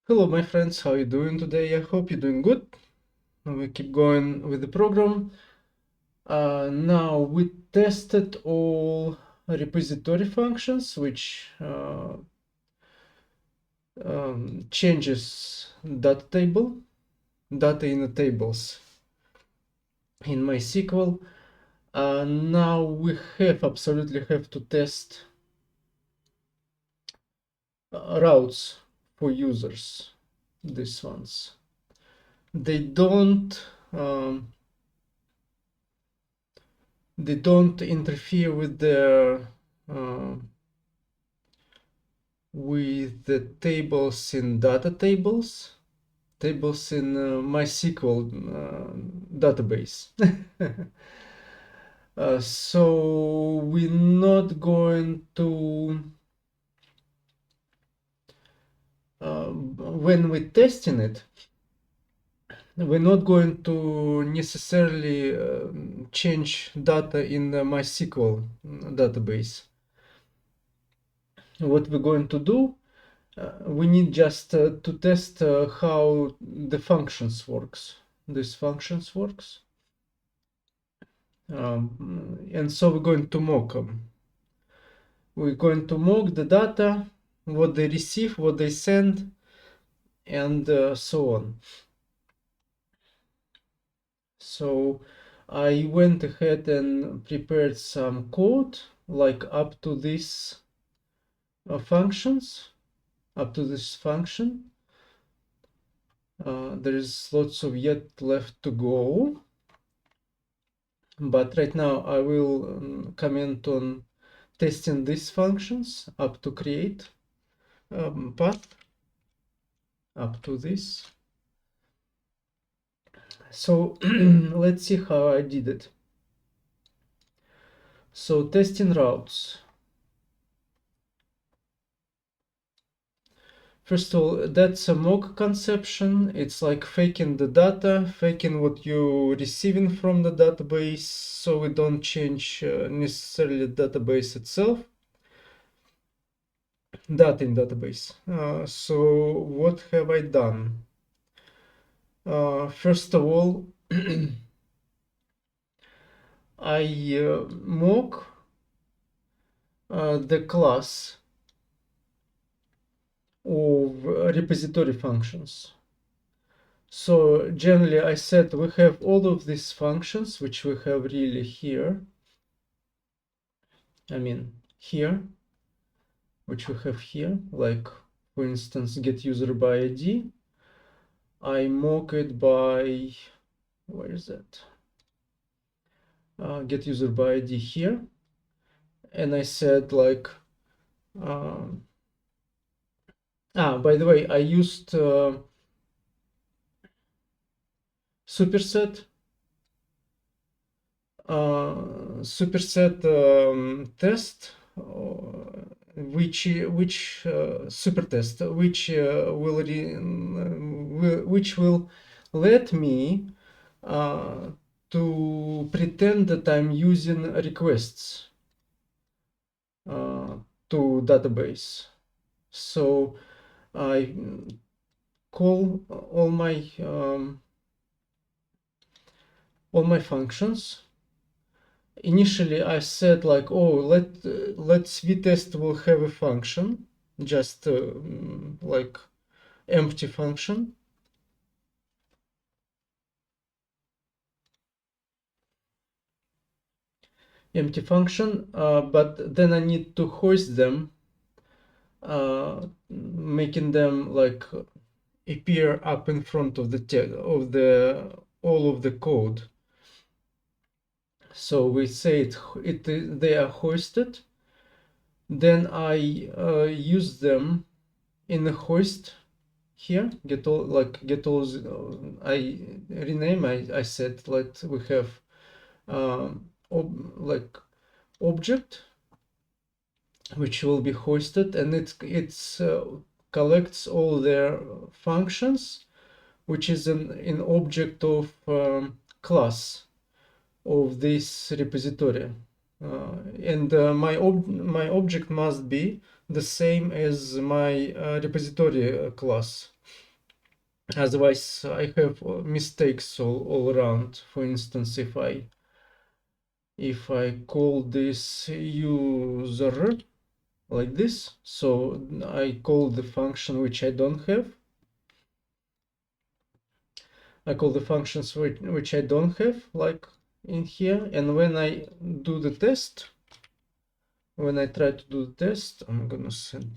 Hello, my friends. How you doing today? I hope you're doing good. We keep going with the program. Now we tested all repository functions, which changes data table, data in the tables in MySQL. Now we absolutely have to test routes for users. These ones. They don't. Um, they don't interfere uh, with the tables in data tables in MySQL database. So we're not going to when we're testing it, we're not going to necessarily change data in the MySQL database. What we're going to do, we need just to test how the functions works. This functions works, and so we're going to mock them. We're going to mock the data, what they receive, what they send, and so on. So I went ahead and prepared some code like up to this functions, up to this function. There is lots of yet left to go, but right now I will comment on testing these functions up to create path up to this. So let's see how I did it. So testing routes. First of all, that's a mock conception. It's like faking the data, faking what you're receiving from the database, so we don't change necessarily the database itself. Data in database. So what have I done? First of all, I mock the class of repository functions. So generally I said we have all of these functions, which we have really here. I mean here, which we have here, like for instance, get user by ID. I mock it by, where is that? Get user by ID here. And I said like, by the way, I used superset test, which super test, which will let me to pretend that I'm using requests to database. So I call all my functions. Initially I said like, oh, let's Vitest will have a function, just like empty function. Empty function, but then I need to hoist them, making them like appear up in front of the all of the code. So we say they are hoisted. Then I use them in the hoist here. Get all I rename. I said let we have like object which will be hoisted, and it's collects all their functions, which is an object of class of this repository, and my object must be the same as my repository class. Otherwise, I have mistakes all around. For instance, if I call this user like this, so I call the function which I don't have. I call the functions which I don't have, like in here. And when I do the test, when I try to do the test, I'm gonna send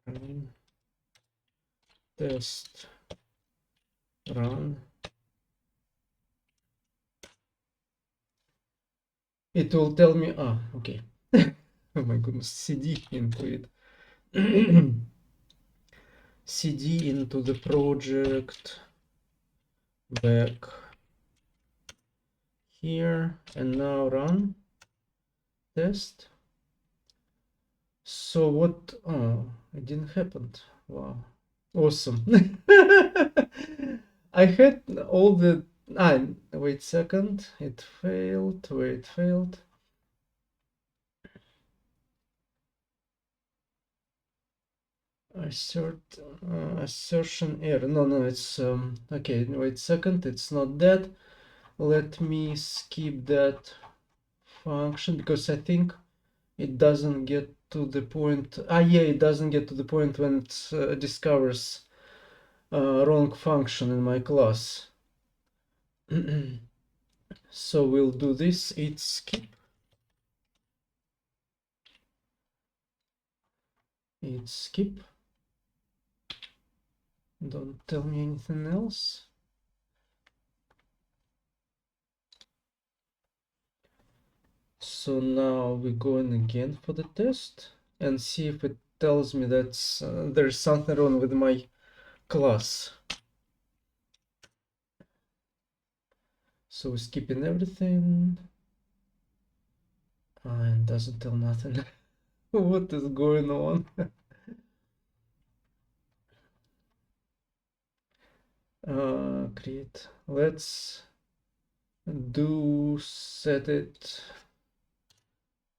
npm test run. It will tell me, okay. Oh my goodness, cd into it. cd into the project back here, and now run test. So what? Oh, it didn't happen. Wow, awesome. I had all the wait a second, it failed. Wait, it failed. Assertion error. No, it's okay. Wait a second, it's not that. Let me skip that function because I think it doesn't get to the point. Yeah, it doesn't get to the point when it discovers wrong function in my class. So we'll do this. It's skip. It's skip. Don't tell me anything else. So now we're going again for the test and see if it tells me that there's something wrong with my class. So we're skipping everything. And doesn't tell nothing. What is going on? Create. Let's do set it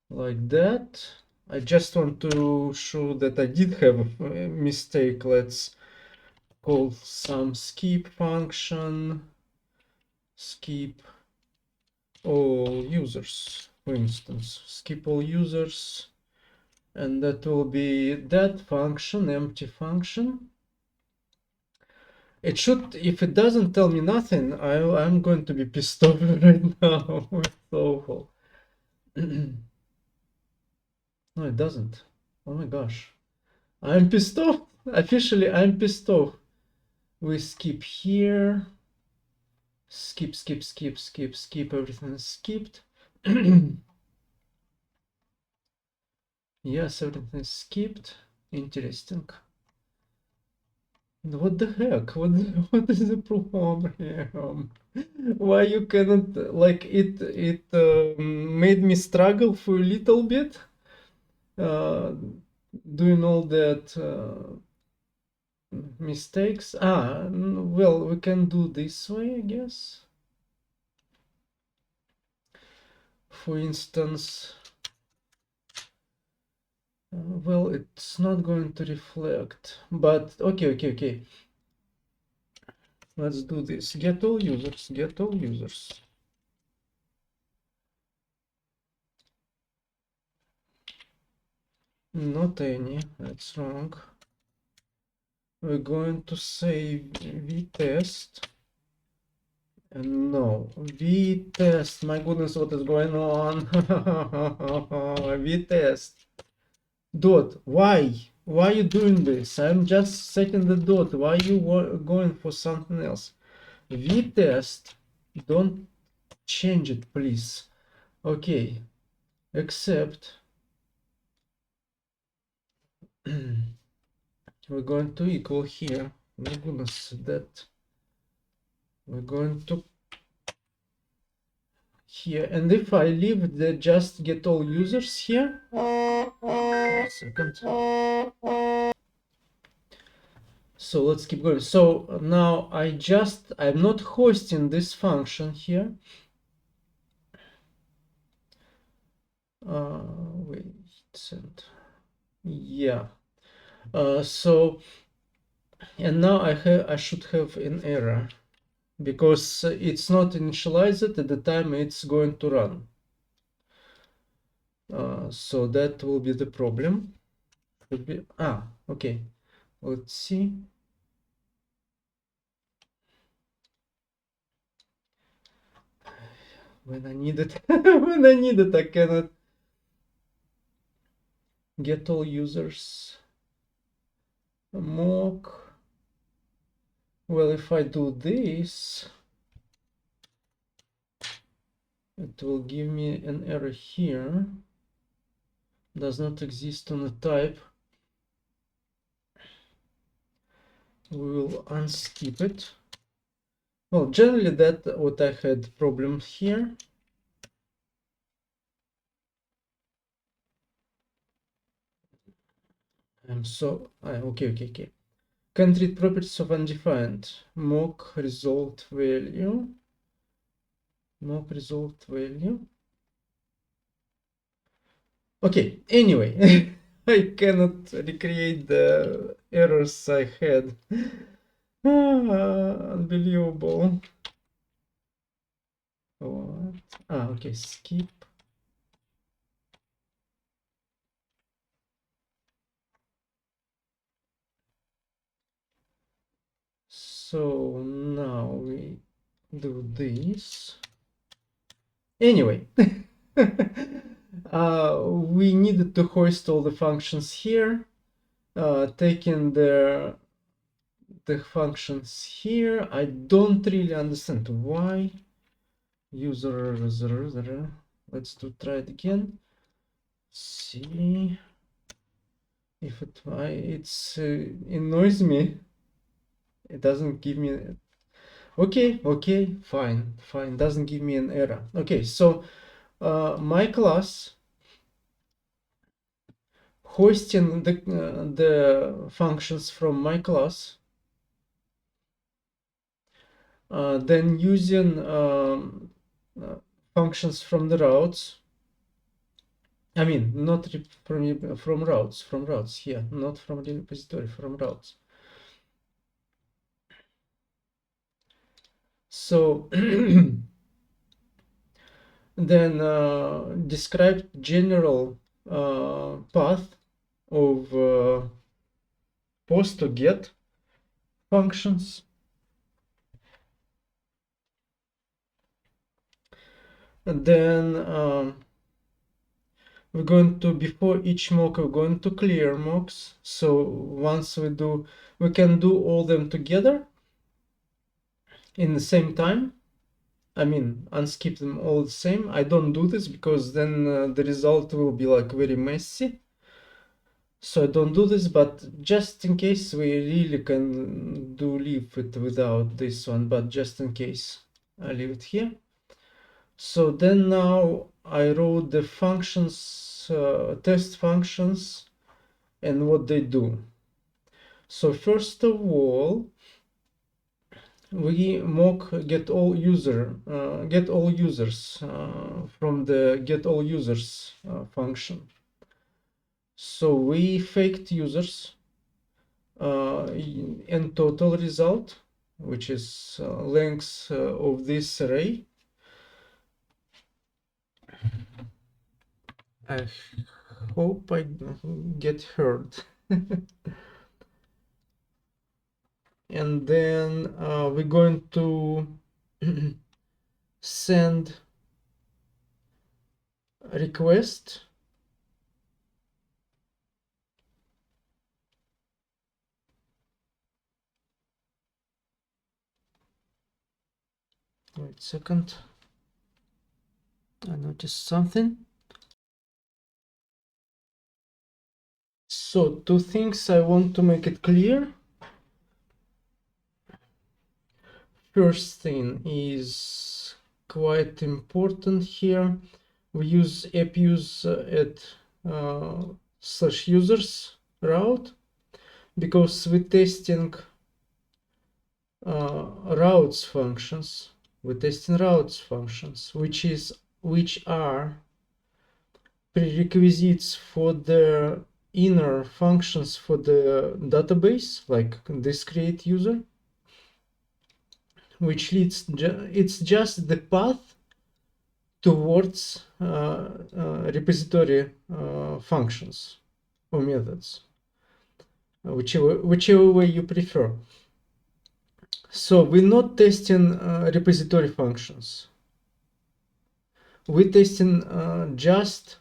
like that. I just want to show that I did have a mistake. Let's call some skip function. Skip all users, for instance. Skip all users. And that will be that function, empty function. It should, if it doesn't tell me nothing, I'm going to be pissed off right now. It's awful. No, it doesn't. Oh my gosh. I'm pissed off. Officially, I'm pissed off. We skip here. Skip. Everything is skipped. Yes, everything is skipped. Interesting. What the heck? What is the problem? Why you cannot, like, it made me struggle for a little bit doing all that mistakes. Well, we can do this way, I guess. For instance, well, it's not going to reflect, but okay. Let's do this. Get all users. Not any, that's wrong. We're going to say Vitest. And no, Vitest. My goodness, what is going on? Vitest. Dot. Why? Why are you doing this? I'm just setting the dot. Why are you going for something else? Vitest. Don't change it, please. Okay. Except we're going to equal here. My goodness, that we're going to here. And if I leave the just get all users here, a second. So let's keep going. So now I'm not hosting this function here. send. Yeah. So and now I should have an error because it's not initialized at the time it's going to run. So that will be the problem. Should be okay. Let's see. When I need it, when I need it, I cannot get all users. Mock. Well, if I do this, it will give me an error here. Does not exist on the type. We will unskip it. Well, generally that what I had problems here. Okay. Can treat properties of undefined. Mock result value. Mock result value. Okay, anyway, I cannot recreate the errors I had. Unbelievable. What? Okay, skip. So now we do this. Anyway, we needed to hoist all the functions here, taking the functions here. I don't really understand why. User, let's try it again. See if it annoys me. It doesn't give me. Okay, fine, doesn't give me an error. Okay, so my class hosting the functions from my class, then using functions from the routes. I mean, not from routes here, not from the repository, from routes. So then describe general path of post to get functions. And then we're going to, before each mock, we're going to clear mocks. So once we can do all them together in the same time. I mean, unskip them all the same. I don't do this because then the result will be like very messy. So I don't do this, but just in case we really can leave it without this one, but just in case I leave it here. So then now I wrote the functions, test functions and what they do. So first of all, we mock get all users from the get all users function. So we faked users in total result, which is length of this array. I hope I get heard. And then we're going to send a request. Wait a second. I noticed something. So two things I want to make it clear. First thing is quite important here. We use appuse at /users route because we're testing routes functions. We're testing routes functions, which are prerequisites for the inner functions for the database, like this create user, which leads it's just the path towards repository functions or methods, whichever way you prefer. So we're not testing repository functions. We're testing just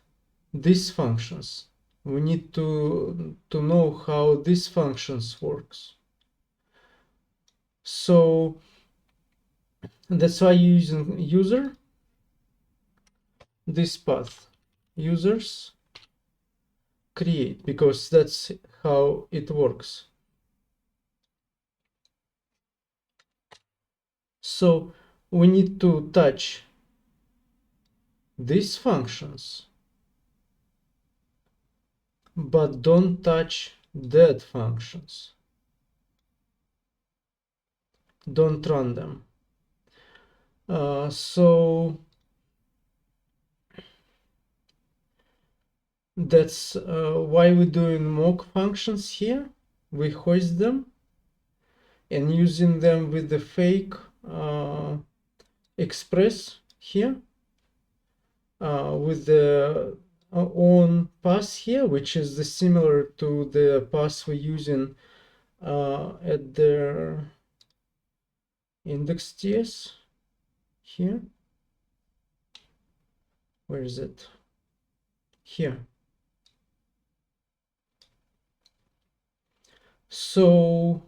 these functions. We need to know how these functions works. So that's why you're using user, this path, users create, because that's how it works. So we need to touch these functions, but don't touch dead functions. Don't run them. So that's why we're doing mock functions here. We host them and using them with the fake express here with the own pass here, which is the similar to the pass we're using at the index.ts here. Where is it? Here. So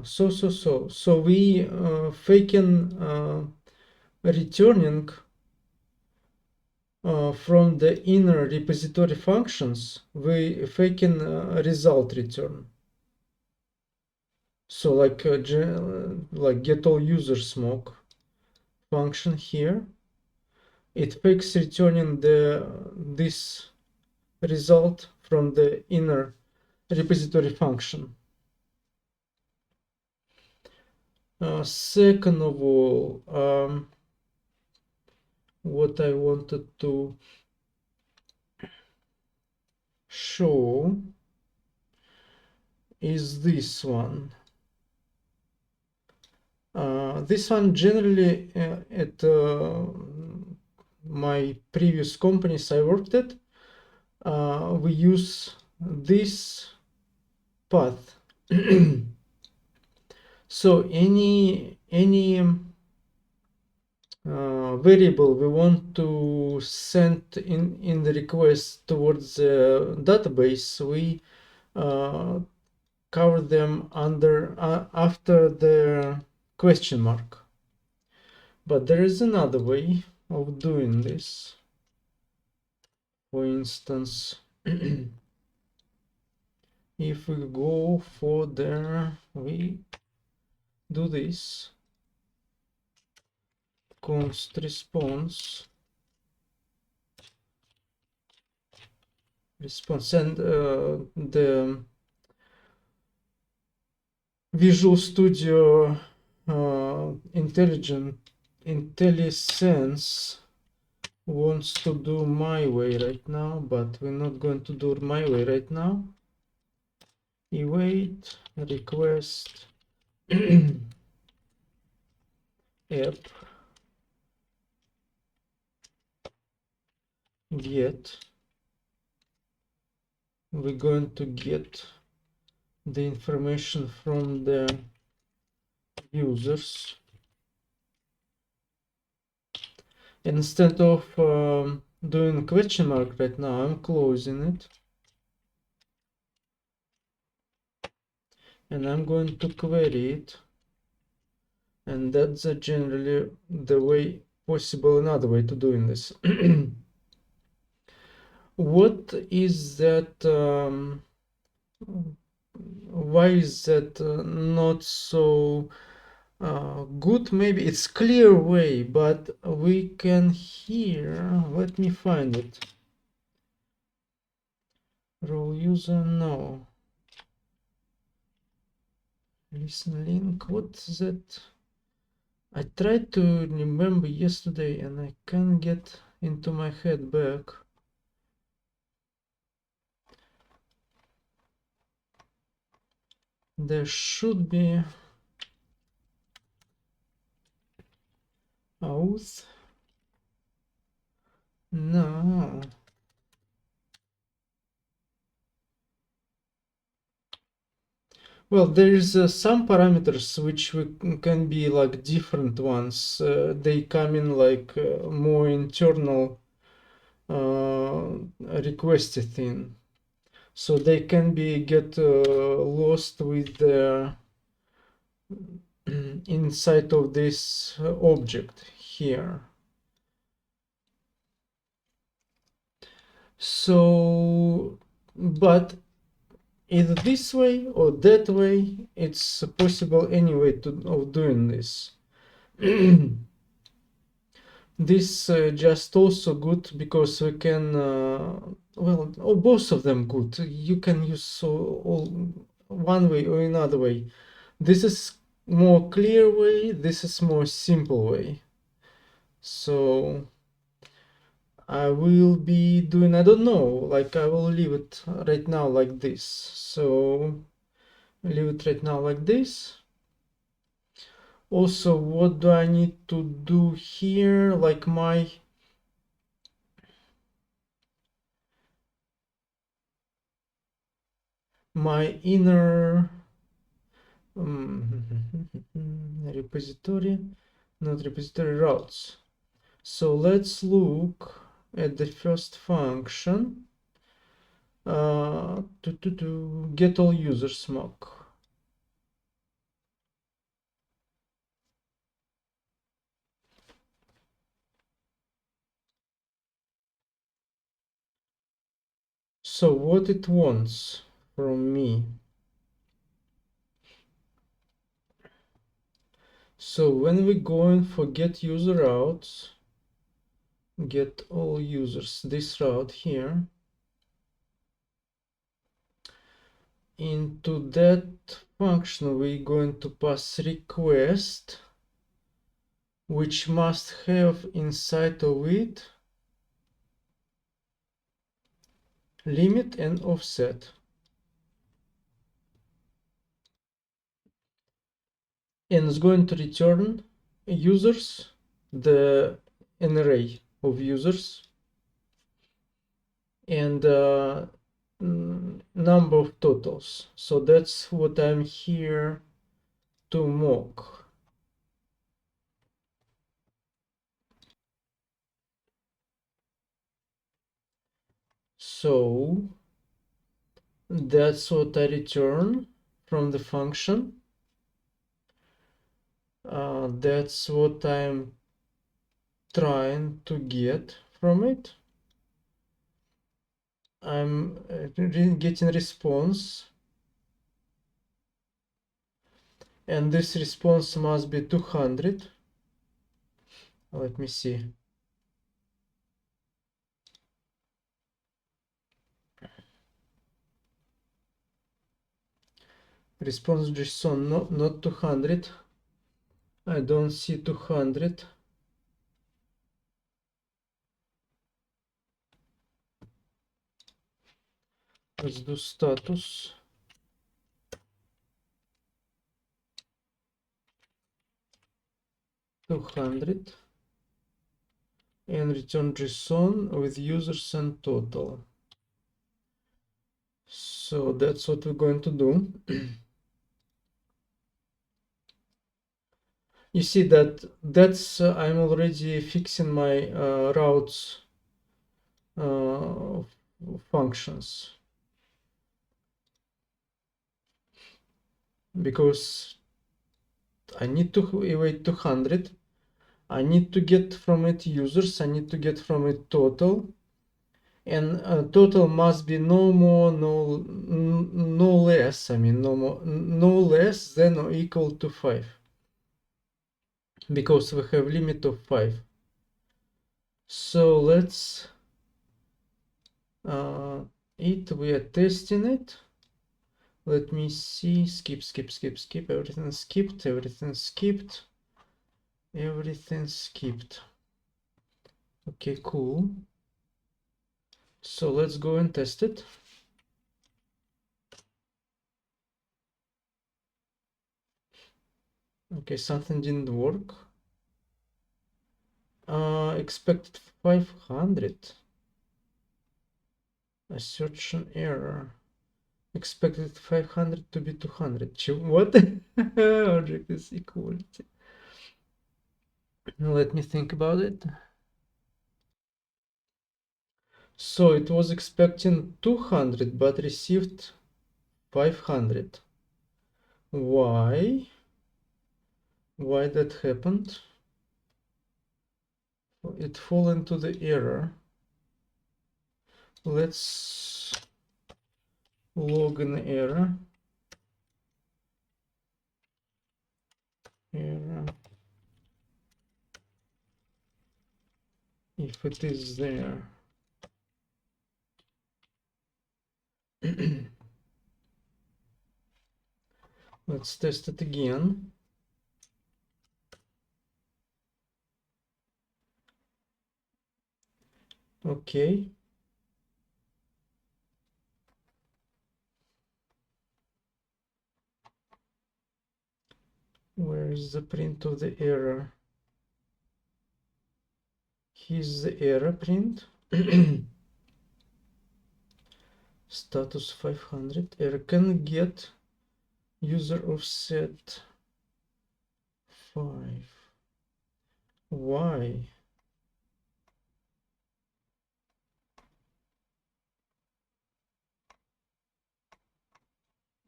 so we faking returning from the inner repository functions, we faking result return. So like get all users mock function here, it fakes returning this result from the inner repository function. Second of all, what I wanted to show is this one. This one generally at my previous companies I worked at, we use this path. So any variable we want to send in the request towards the database, we cover them under after the question mark. But there is another way of doing this. For instance, if we go for there, we do this const response and the Visual Studio IntelliSense wants to do my way right now, but we're not going to do my way right now. Await request app get. We're going to get the information from the users. Instead of doing question mark right now, I'm closing it. And I'm going to query it. And that's generally the way possible, another way to doing this. What is that? Why is that not so good? Maybe it's clear way, but we can here. Let me find it. Role user, no. Listen link. What's that? I tried to remember yesterday and I can't get into my head back. There should be auth. No. Well, there's some parameters which can be like different ones. They come in like more internal requested thing. So they can be get lost with the inside of this object here. So, but either this way or that way, it's possible anyway of doing this. This just also good because we can, well, oh, both of them good. You can use all one way or another way. This is more clear way, this is more simple way. So I will be doing, I don't know, like I will leave it right now like this. So leave it right now like this. Also, what do I need to do here? Like my inner repository, not repository, routes. So let's look at the first function. To get all users mock. So what it wants from me. So when we go in for get user routes, get all users, this route here, into that function we're going to pass request, which must have inside of it limit and offset. And it's going to return users, an array of users, and number of totals. So that's what I'm here to mock. So that's what I return from the function. That's what I'm trying to get from it. I'm getting response, and this response must be 200. Let me see. Response JSON, not 200. I don't see 200. Let's do status. $200 and return JSON with users and total. So that's what we're going to do. You see that's I'm already fixing my routes functions, because I need to await 200. I need to get from it users, I need to get from it total, and total must be no more, no less, I mean no more, no less than or equal to 5, because we have limit of 5. So let's we are testing it. Let me see. Skip, everything skipped. Everything skipped. Okay, cool. So let's go and test it. Okay, something didn't work. Expected 500. Assertion error. Expected 500 to be 200. What? Object is equality. Let me think about it. So it was expecting 200 but received 500. Why? Why that happened? It fall into the error. Let's log an error. Error. If it is there. Let's test it again. Okay. Where is the print of the error? Here's the error print. Status 500. Error can get user offset 5. Why?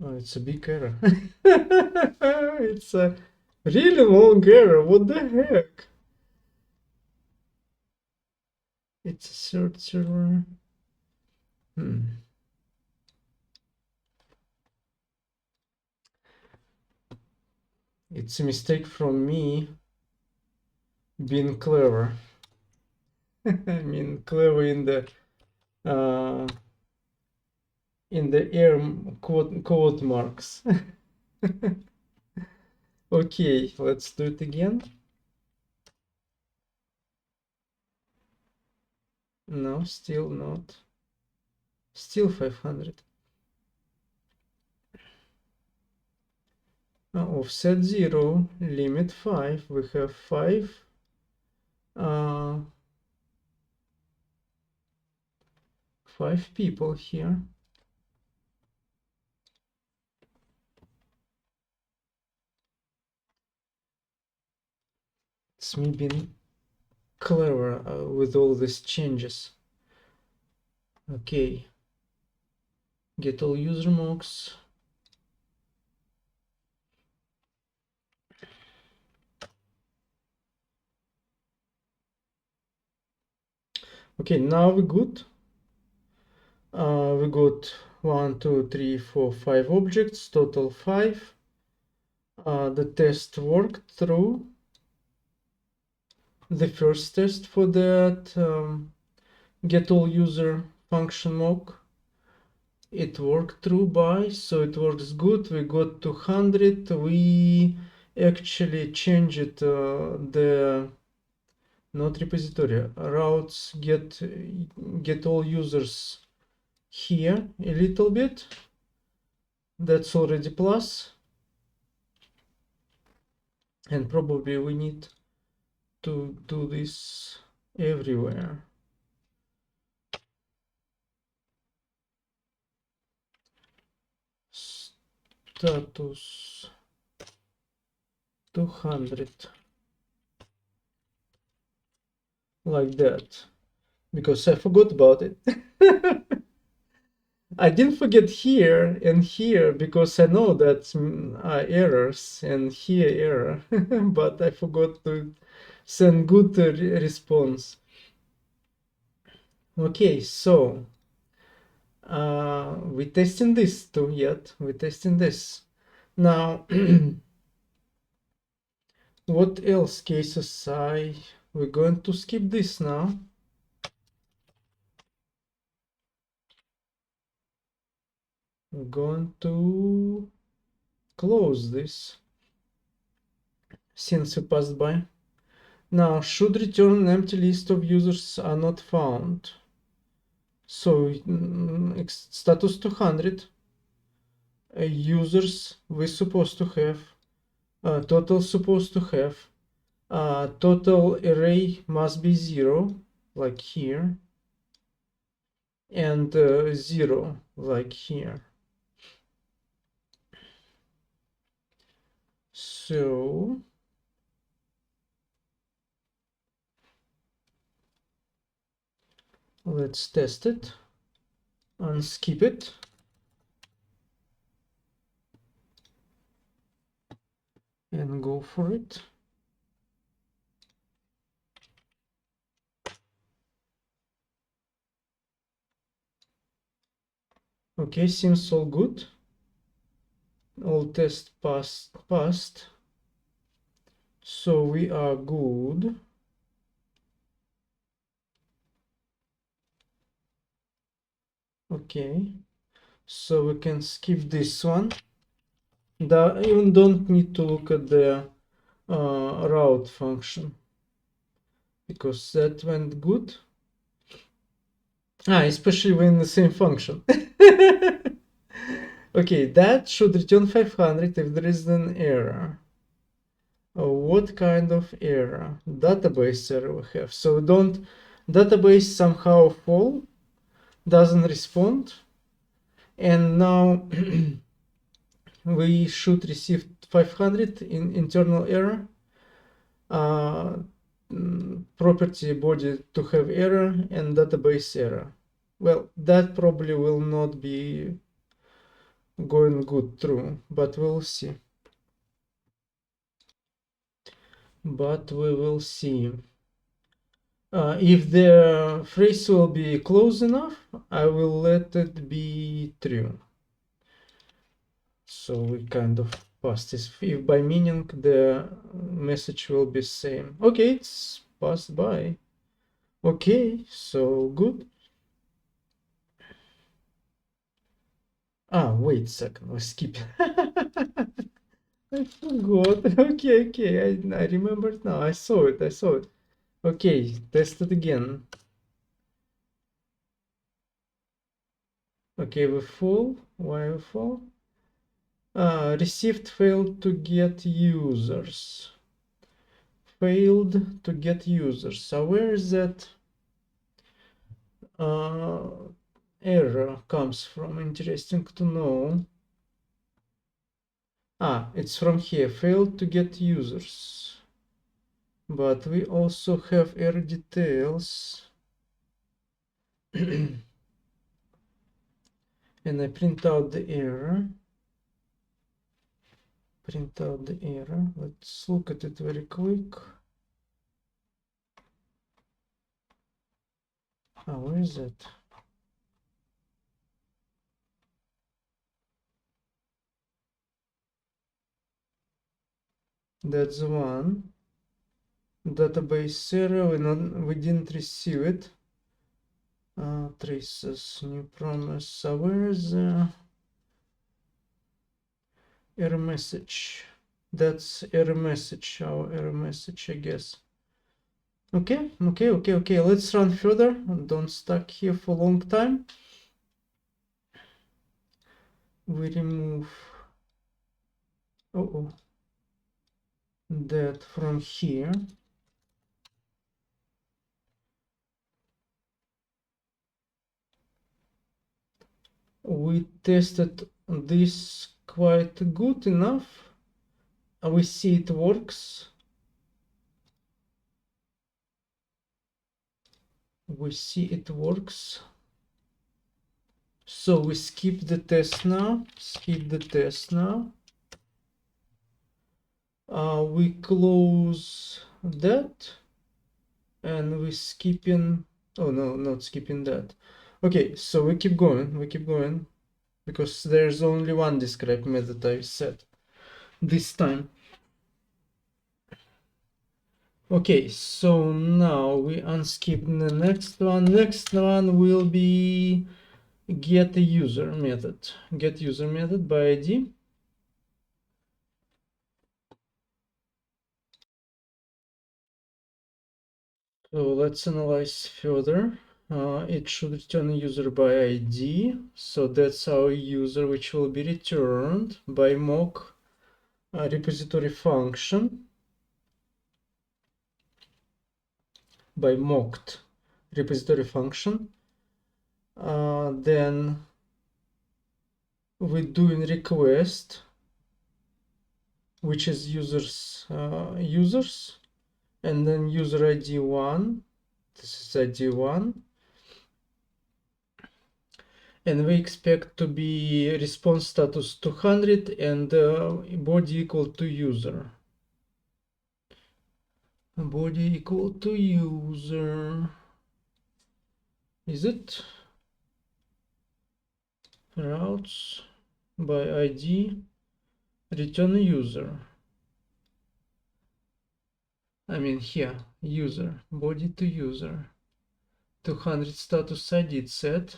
Oh, it's a big error. It's a really long error. What the heck? It's a third server. It's a mistake from me being clever. I mean, clever in the air quote marks. Okay, let's do it again. No, still not. Still 500. Offset 0, limit 5. We have 5. 5 people here. It's me being clever with all these changes. Okay. Get all user mocks. Okay, now we're good. We got 1, 2, 3, 4, 5 objects, total 5. The test worked through. The first test for that get all user function mock, it worked through by, so it works good. We got 200. We actually changed the not repository routes get all users here a little bit. That's already plus, and probably we need to do this everywhere. Status 200, like that, because I forgot about it. I didn't forget here and here because I know that errors and here error, but I forgot to send good response. Okay, so we're testing this too yet. We're testing this. Now, what else cases we're going to skip this now. We're going to close this since we passed by. Now should return an empty list of users are not found. So status 200 users we're supposed to have, total supposed to have, total array must be 0 like here, and 0 like here. So let's test it, unskip it, and go for it. Okay, seems all good. All tests passed. So we are good. Okay, so we can skip this one. You don't need to look at the route function because that went good. Especially when the same function. Okay, that should return 500 if there is an error. What kind of error? Database error we have. So database somehow fall, doesn't respond, and now we should receive 500 in internal error. Property body to have error and database error. Well, that probably will not be going good through, but we'll see. But we will see. If the phrase will be close enough, I will let it be true. So we kind of pass this. If by meaning the message will be same. Okay, it's passed by. Okay, so good. Wait a second, we skip. I forgot. Okay, I remembered now. I saw it. Okay, test it again. Okay, we full. Why we full? Received failed to get users. Failed to get users. So where is that error comes from? Interesting to know. It's from here. Failed to get users. But we also have error details. And I print out the error. Let's look at it very quick. Where is it? That's the one. Database error, we didn't receive it. Traces, new promise. So where is the error message? That's error message, our error message, I guess. Okay. Let's run further. Don't stuck here for a long time. We remove that from here. We tested this quite good enough. We see it works. So we skip the test now. We close that and we skipping. Oh no, not skipping that. Okay, so we keep going because there's only one describe method I set this time. Okay, so now we unskip the next one. Next one will be get user method by ID. So let's analyze further. It should return a user by ID. So that's our user, which will be returned by mock repository function, by mocked repository function. Then we do in request, which is users, and then user ID 1. This is ID 1. And we expect to be response status 200 and body equal to user. Body equal to user. Is it? Routes by ID, return user. I mean here, user, body to user. 200 status ID set.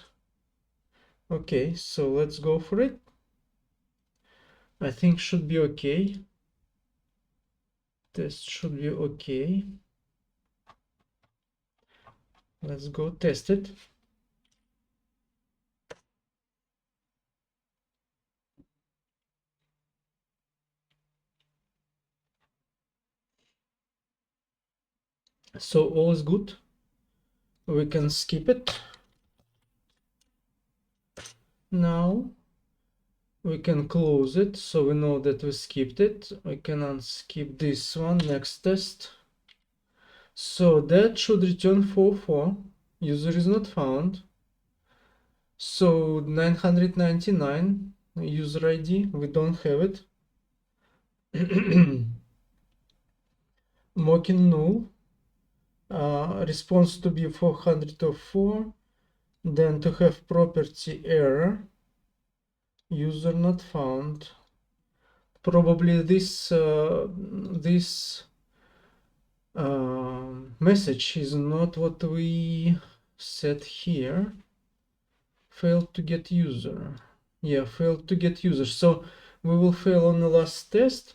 Okay, so let's go for it. I think should be okay. Test should be okay. Let's go test it. So all is good. We can skip it. Now we can close it, so we know that we skipped it. We can unskip this one, next test. So that should return 44. User is not found. So 999 user ID, we don't have it. Mocking null. Response to be 404. Then to have property error. User not found. Probably this message is not what we set here. Failed to get user. Yeah, failed to get user. So we will fail on the last test.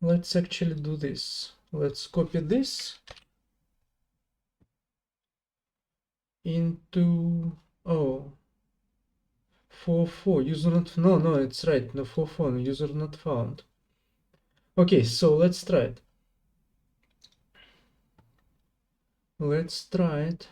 Let's actually do this. Let's copy this into 44 user not, no, it's right, no, 44 user not found. Okay, so let's try it. Let's try it.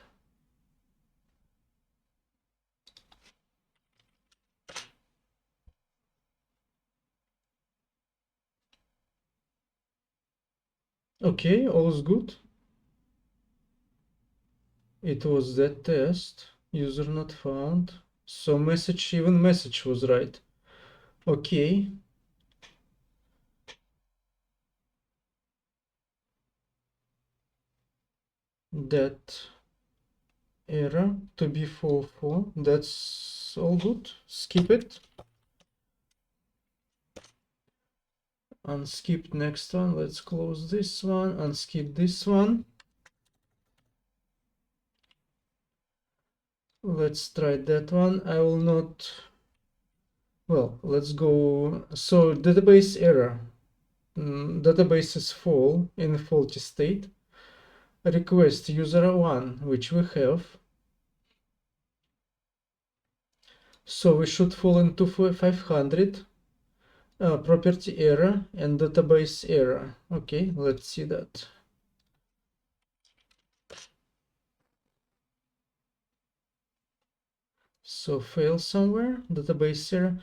Okay, all's good. It was that test. User not found. So message, even message was right. Okay. That error to be 44. That's all good. Skip it. Unskip next one. Let's close this one. Unskip this one. Let's try that one. I will not. Well, let's go. So database error. Database is full in faulty state. Request user 1, which we have. So we should fall into 500. Property error and database error. Okay, let's see that. So fail somewhere, database error.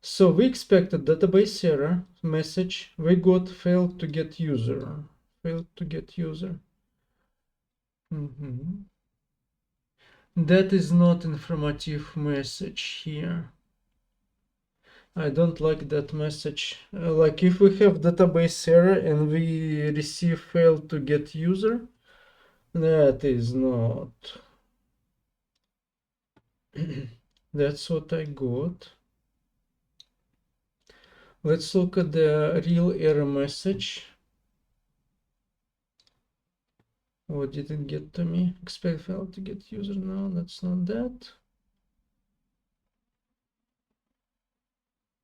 So we expected database error message. We got failed to get user. Failed to get user. That is not informative message here. I don't like that message. Like if we have database error and we receive failed to get user, that is not. That's what I got. Let's look at the real error message. What did it get to me? Expect failed to get user. No, that's not that.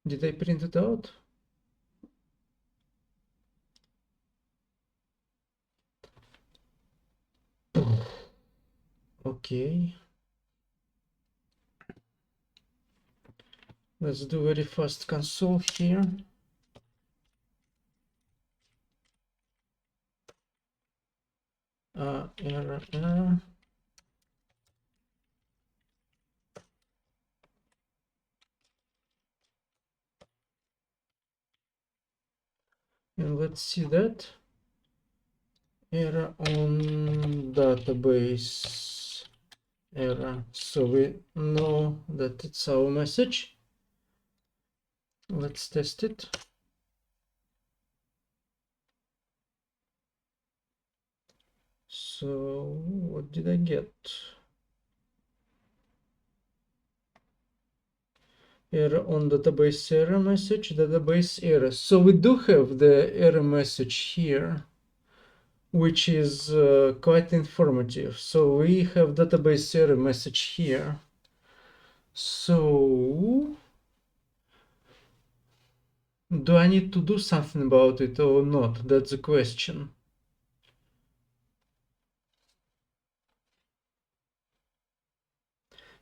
Did I print it out? Okay. Let's do very fast console here. Error. And let's see that. Error on database. Error. So we know that it's our message. Let's test it. So what did I get? Error on database error message, database error. So we do have the error message here, which is quite informative. So we have database error message here. So do I need to do something about it or not? That's the question.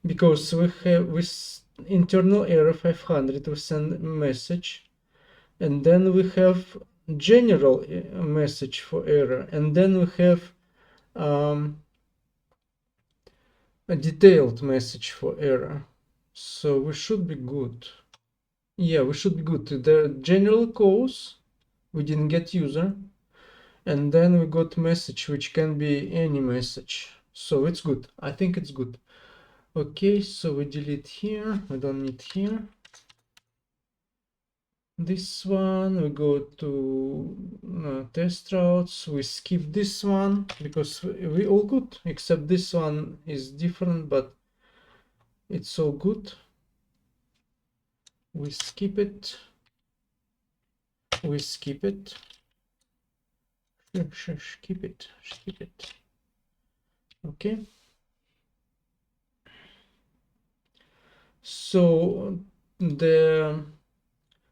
Because we have with internal error 500, we send a message, and then we have general message for error, and then we have a detailed message for error. So we should be good. Yeah, we should be good. The general cause, we didn't get user, and then we got message, which can be any message. So it's good. I think it's good. Okay, so we delete here. We don't need here. This one, we go to test routes. We skip this one because we all good, except this one is different, but it's all good. We skip it. We skip it. Skip it. Skip it. Okay. So the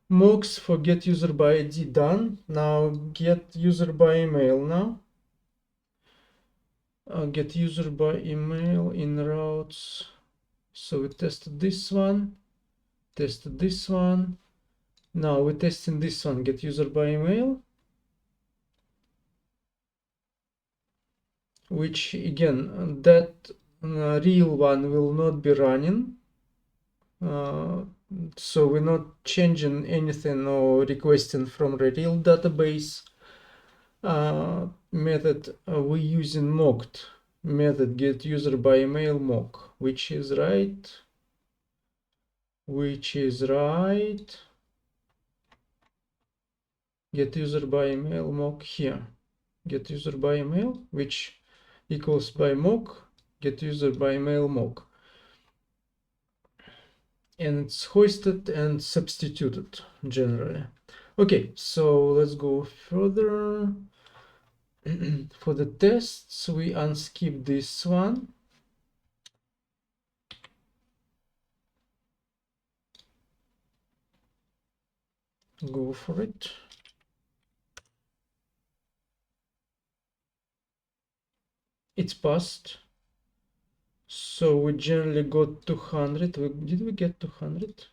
mocks for get user by ID done. Now get user by email now. Get user by email in routes. So we tested this one, tested this one. Now we're testing this one, get user by email, which again, that real one will not be running. So we're not changing anything or requesting from the real database method. We're using mocked method get user by email mock, which is right. Get user by email mock here. Get user by email, which equals by mock, get user by email mock. And it's hoisted and substituted generally. Okay, so let's go further. For the tests, we unskip this one. Go for it. It's passed. So we generally got 200. Did we get 200?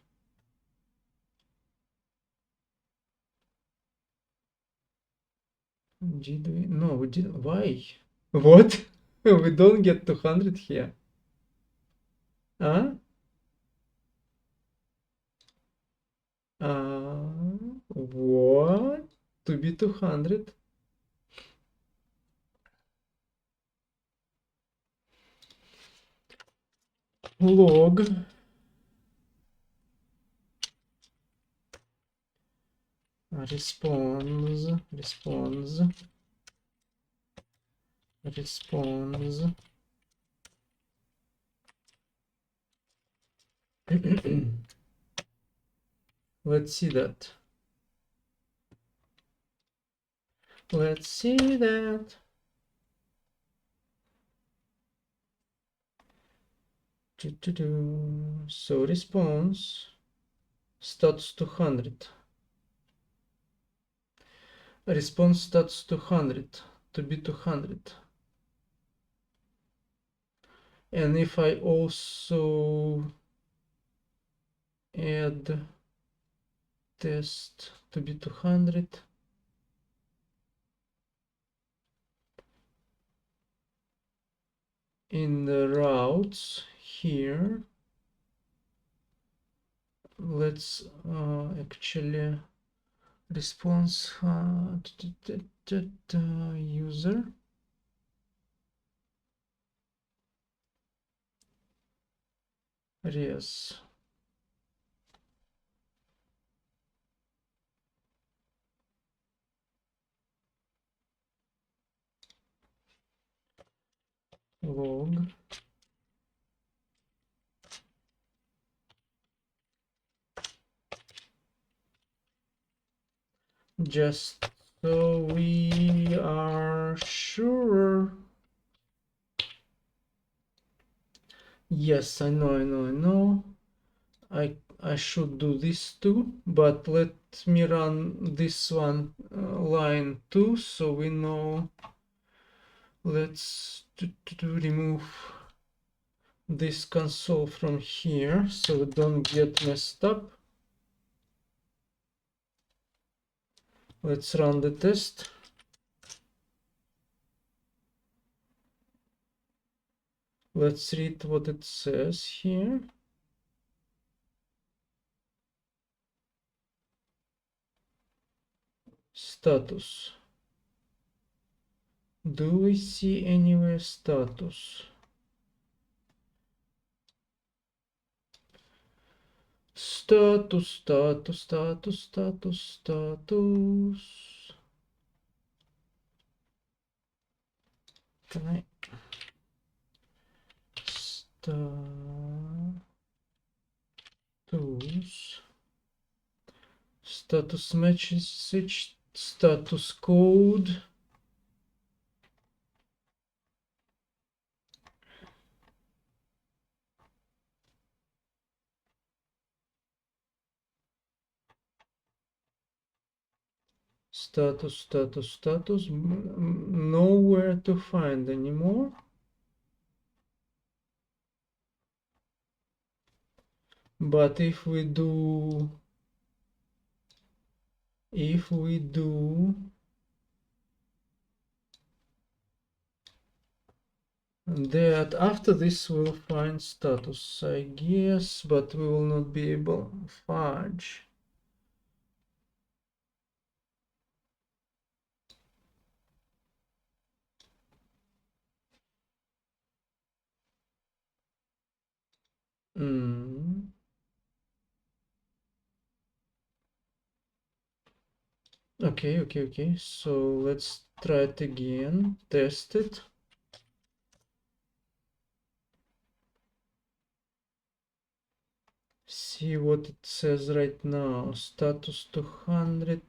Did we? No, we didn't. Why? What? We don't get 200 here. Huh? What? To be 200? Log response. Let's see that. Let's see that. So response stats 200. Response stats 200 to be 200. And if I also add test to be 200, in the routes here, let's actually response user res log just so we are sure. Yes, I know. I should do this too, but let me run this one line too, so we know. Let's remove this console from here so we don't get messed up. Let's run the test. Let's read what it says here. Status. Do we see anywhere status? Status. Can I status message, status code. Status, nowhere to find anymore. But if we do that, after this we'll find status, I guess, but we will not be able fudge. Okay. So let's try it again. Test it. See what it says right now. Status 200.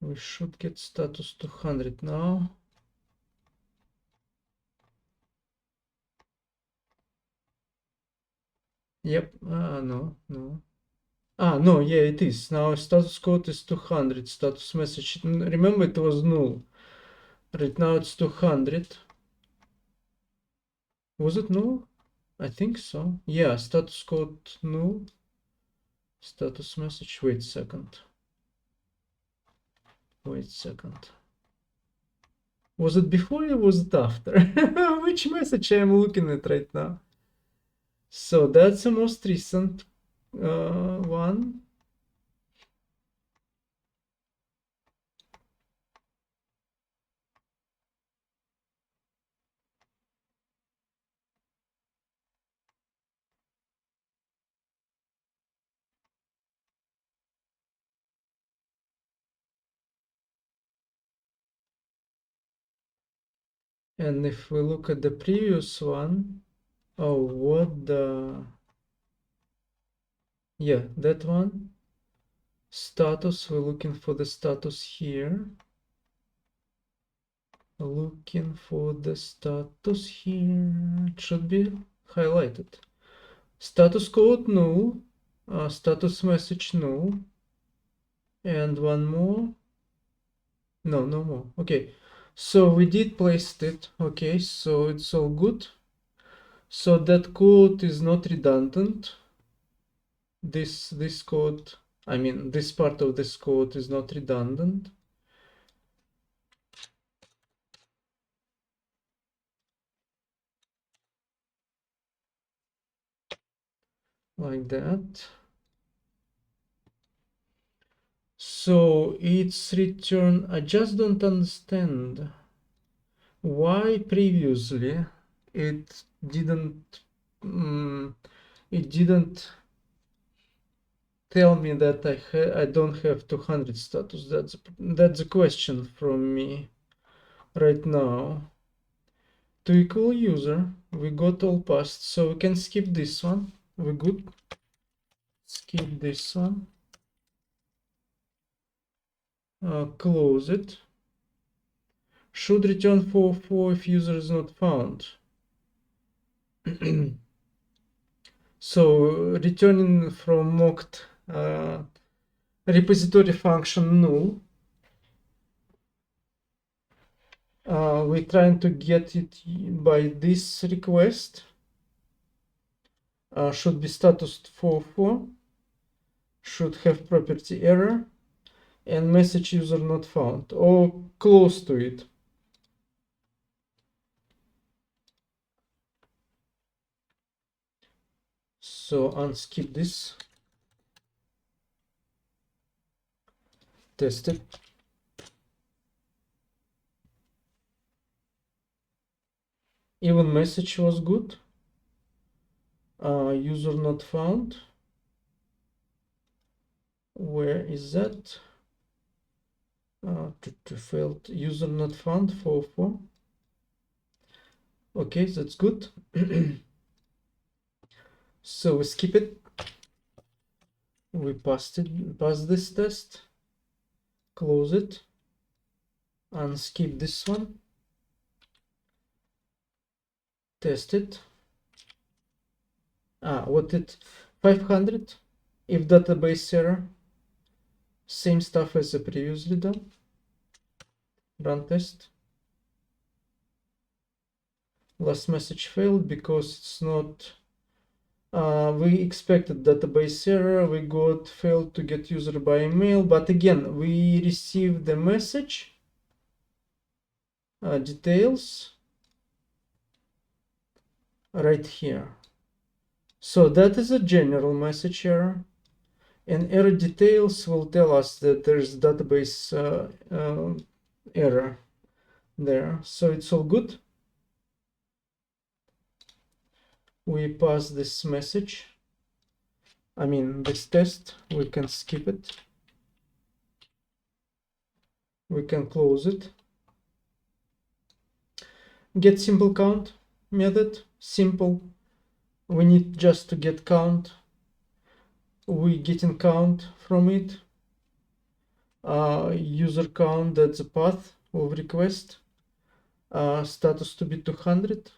We should get status 200 now. Yep. No. No, yeah, it is. Now status code is 200. Status message. Remember, it was null. Right now it's 200. Was it null? I think so. Yeah, status code null. Status message. Wait a second. Was it before or was it after? Which message I'm looking at right now? So that's the most recent one. And if we look at the previous one, oh, what the... Yeah, that one. Status, we're looking for the status here. Looking for the status here. It should be highlighted. Status code null. Status message null. And one more. No more. Okay. So we did place it. Okay, so it's all good. So that code is not redundant. This code, I mean, this part of this code is not redundant. Like that. So it's return. I just don't understand why previously it didn't it didn't tell me that I don't have 200 status. That's a question from me right now. To equal user, we got all passed, so we can skip this one. We good. Skip this one. Close it. Should return 4 if user is not found. So returning from mocked repository function null. We're trying to get it by this request. Should be status 4, should have property error, and message user not found, or close to it. So unskip this, test it. Even message was good. User not found. Where is that? To failed user not found 4. Okay, that's good. So we skip it. We pass this test. Close it. Unskip this one. Test it. What it 500 if database error. Same stuff as the previously done. Run test. Last message failed because it's not. We expected database error. We got failed to get user by email, but again we received the message details right here. So that is a general message error, and error details will tell us that there's database error there. So it's all good. We pass this message, I mean this test. We can skip it. We can close it. Get simple count method. Simple. We need just to get count. We getting count from it. User count, that's the path of request. Status to be 200.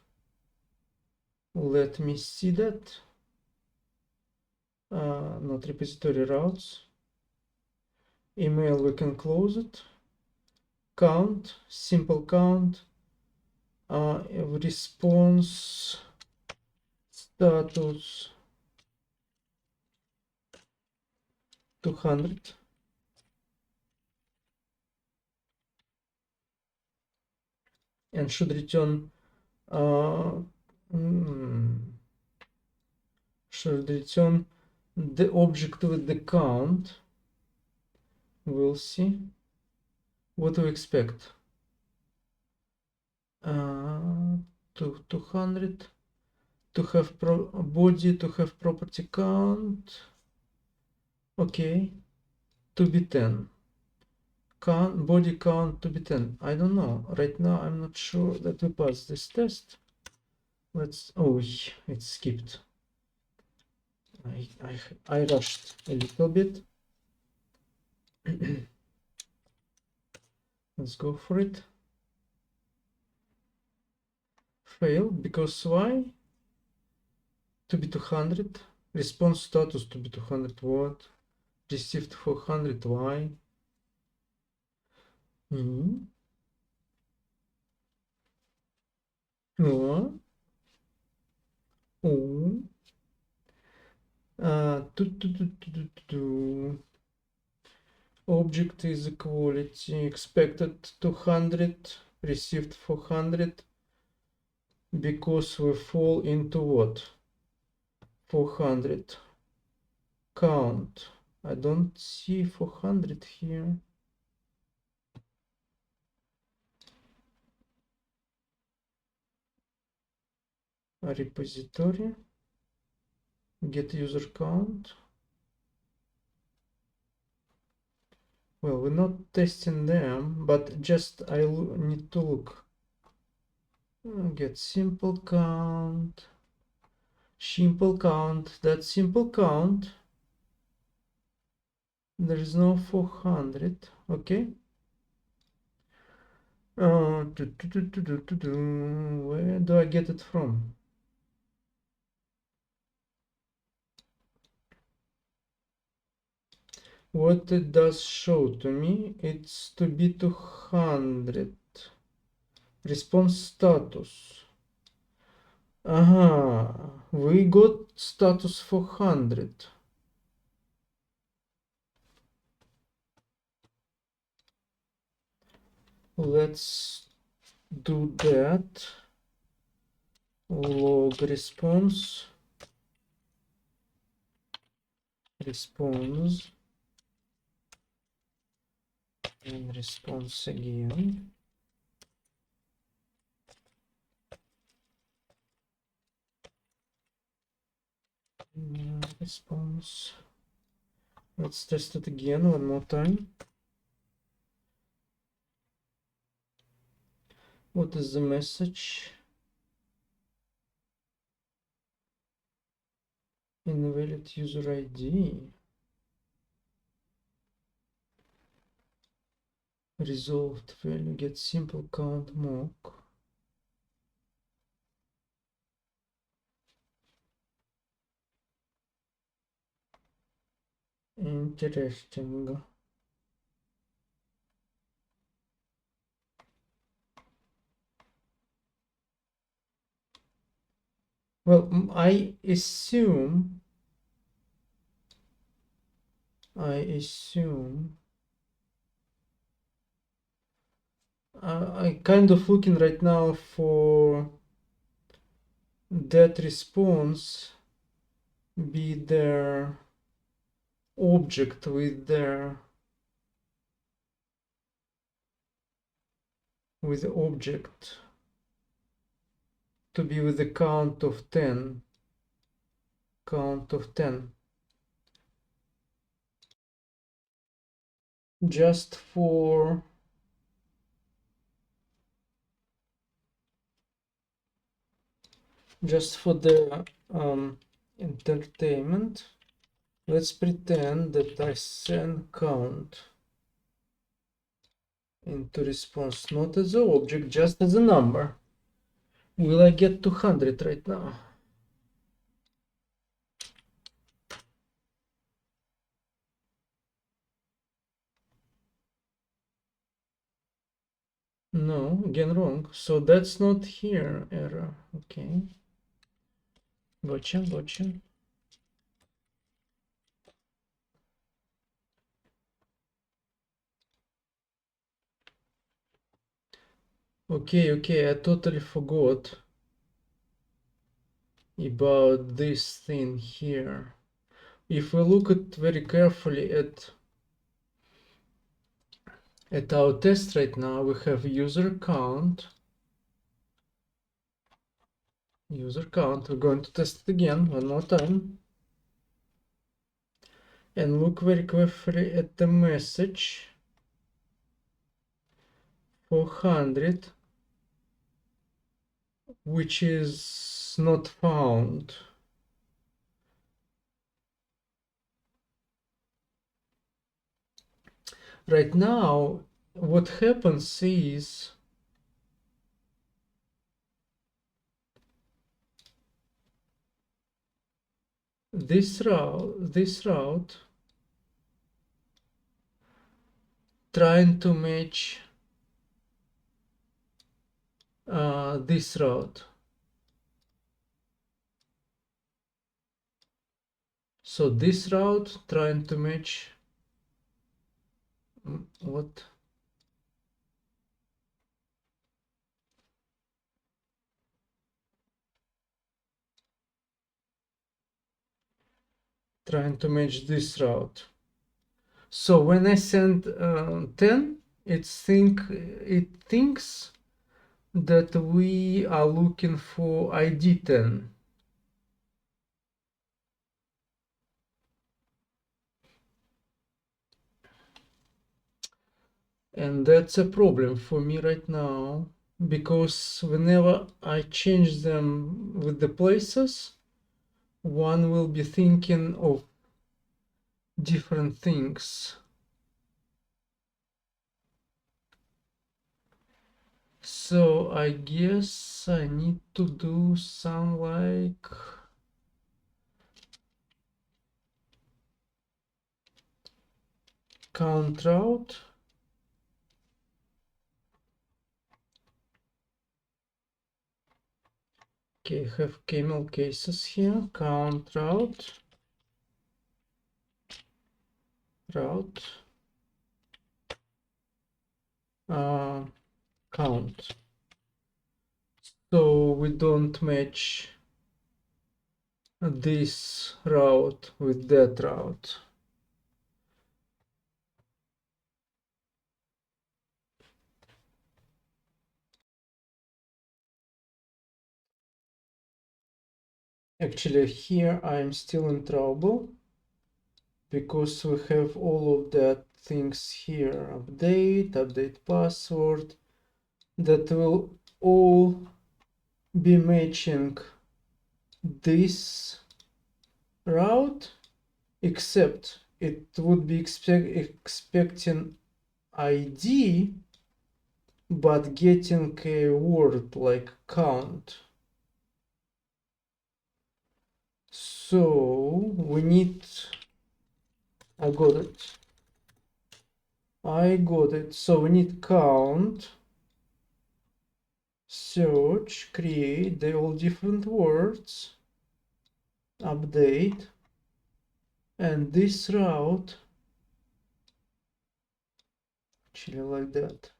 Let me see that. Not repository routes. Email, we can close it. Count, simple count. Response status 200. And should return the object with the count. We'll see what to expect. To 200 to have body, to have property count. Okay, to be 10. Body count to be 10. I don't know right now. I'm not sure that we pass this test. Let's. Oh, it's skipped. I rushed a little bit. Let's go for it. Fail because why? To be 200. Response status to be 200. What? Received 400. Why? What? Oh. Object is equality expected 200, received 400, because we fall into what? 400 count. I don't see 400 here. A repository, get user count. Well, we're not testing them, but just I need to look. Get simple count. Simple count. That's simple count. There is no 400. Okay. Where do I get it from? What it does show to me, it's to be 200. Response status. Aha, we got status 400. Let's do that. Log response. Response. And response again. Response. Let's test it again one more time. What is the message? Invalid user ID. Resolved value, get simple count mock. Interesting. Well, I assume I kind of looking right now for that response be their object with the object to be with the count of 10. Just for the entertainment, let's pretend that I send count into response, not as an object, just as a number. Will I get 200 right now? No, again wrong. So that's not here, error. Okay. Gotcha. Okay, I totally forgot about this thing here. If we look at very carefully at our test right now, we have user count. We're going to test it again one more time. And look very carefully at the message. 400, which is not found. Right now, what happens is this route trying to match this route. So this route trying to match what? Trying to match this route. So when I send 10, it thinks that we are looking for ID 10. And that's a problem for me right now, because whenever I change them with the places, one will be thinking of different things. So I guess I need to do some like count route. Okay, have camel cases here. Count route. Count. So we don't match this route with that route. Actually, here I'm still in trouble, because we have all of that things here. Update password. That will all be matching this route, except it would be expecting ID, but getting a word like count. So we need, I got it. So we need count, search, create, they all different words, update, and this route, actually like that,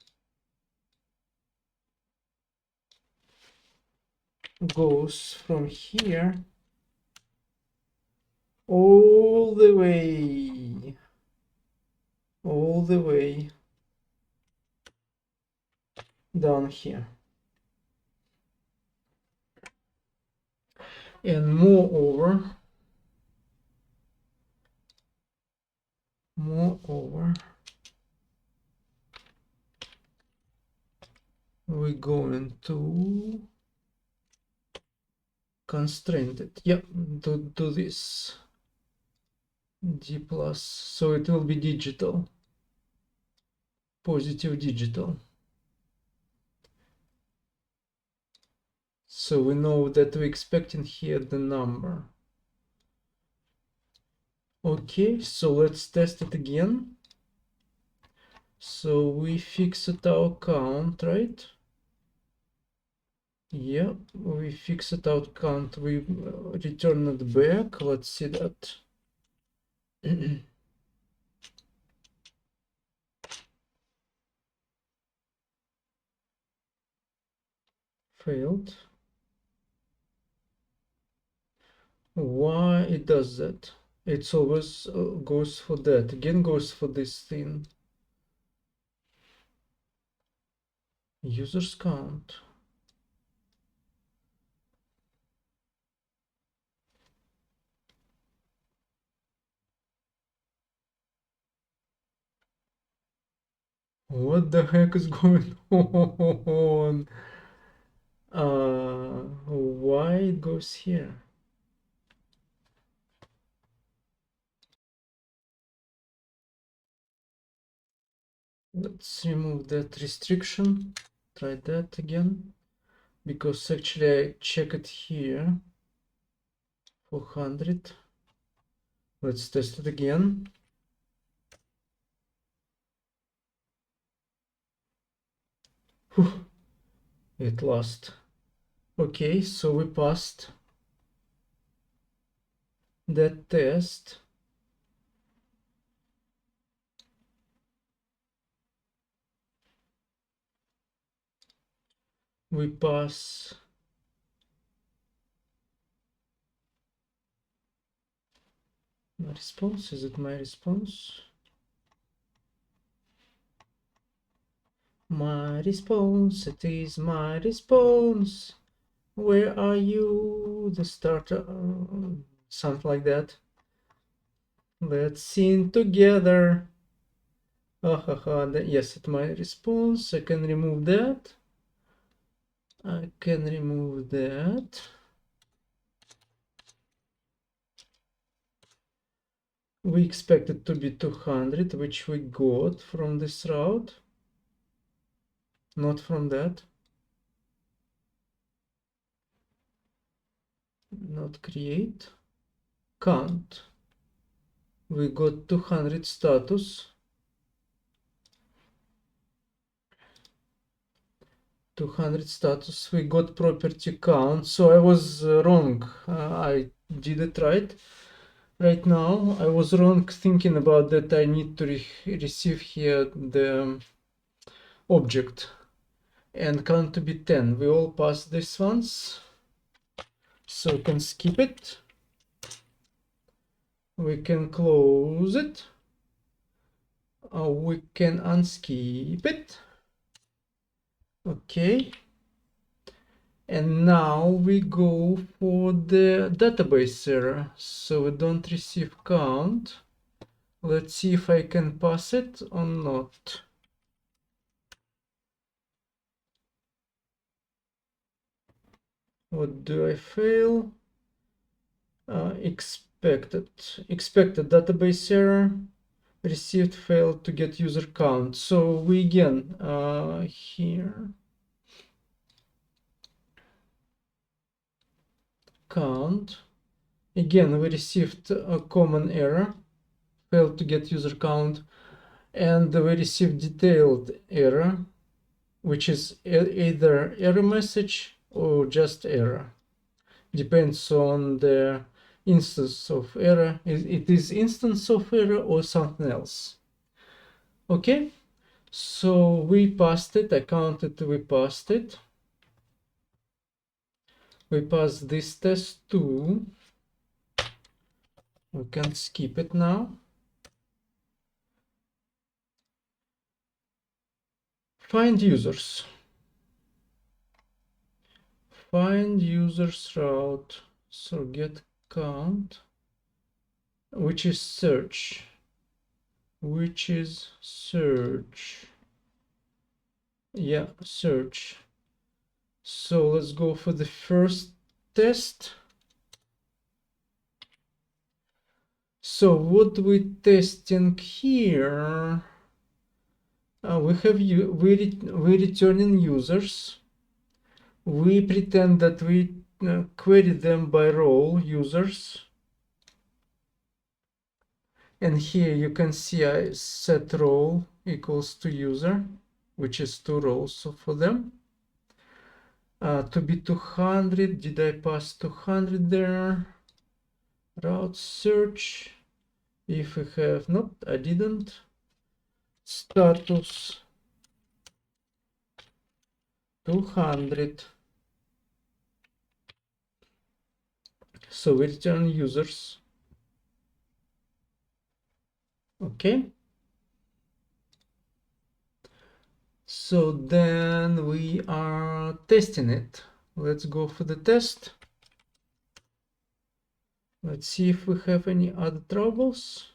goes from here all the way down here. And moreover, we're going to constrain it. Yeah, do this D plus, so it will be digital, positive digital. So we know that we're expecting here the number. Okay, so let's test it again. So we fixed our count, right? Yeah, we fixed our count. We return it back. Let's see that. Failed. Why it does that? It's always goes for that. Again goes for this thing. Users count. What the heck is going on? Why it goes here? Let's remove that restriction. Try that again, because actually I check it here. 400. Let's test it again. Whew, it lost. Okay, so we passed. that test. We pass my response. Is it my response? My response, it is my response. Where are you? The starter, something like that. Let's sing together. Yes, it's my response. I can remove that. I can remove that. We expect it to be 200, which we got from this route. Not from that. Not create. Count. We got 200 status. 200 status. We got property count. So I was wrong. I did it right. Right now, I was wrong thinking about that I need to receive here the object and count to be 10. We all pass this once, so we can skip it. We can close it. We can unskip it. Okay. And now we go for the database error. So we don't receive count. Let's see if I can pass it or not. What do I fail? Expected database error. Received failed to get user count. So we again here count. Again, we received a common error, failed to get user count, and we received detailed error, which is either error message or just error. Depends on the instance of error. It is instance of error or something else. Okay, so we passed it. I counted, we passed it. We passed this test too. We can skip it now. Find users. Find users route. So get count, which is search. Which is search. Yeah, search. So let's go for the first test. So what we testing here? We returning users. We pretend that we query them by role users. And here you can see I set role equals to user, which is 2 roles for them. To be 200, did I pass 200 there? Route search. If we have not, I didn't. Status 200. So we return users. Okay. So then we are testing it. Let's go for the test. Let's see if we have any other troubles.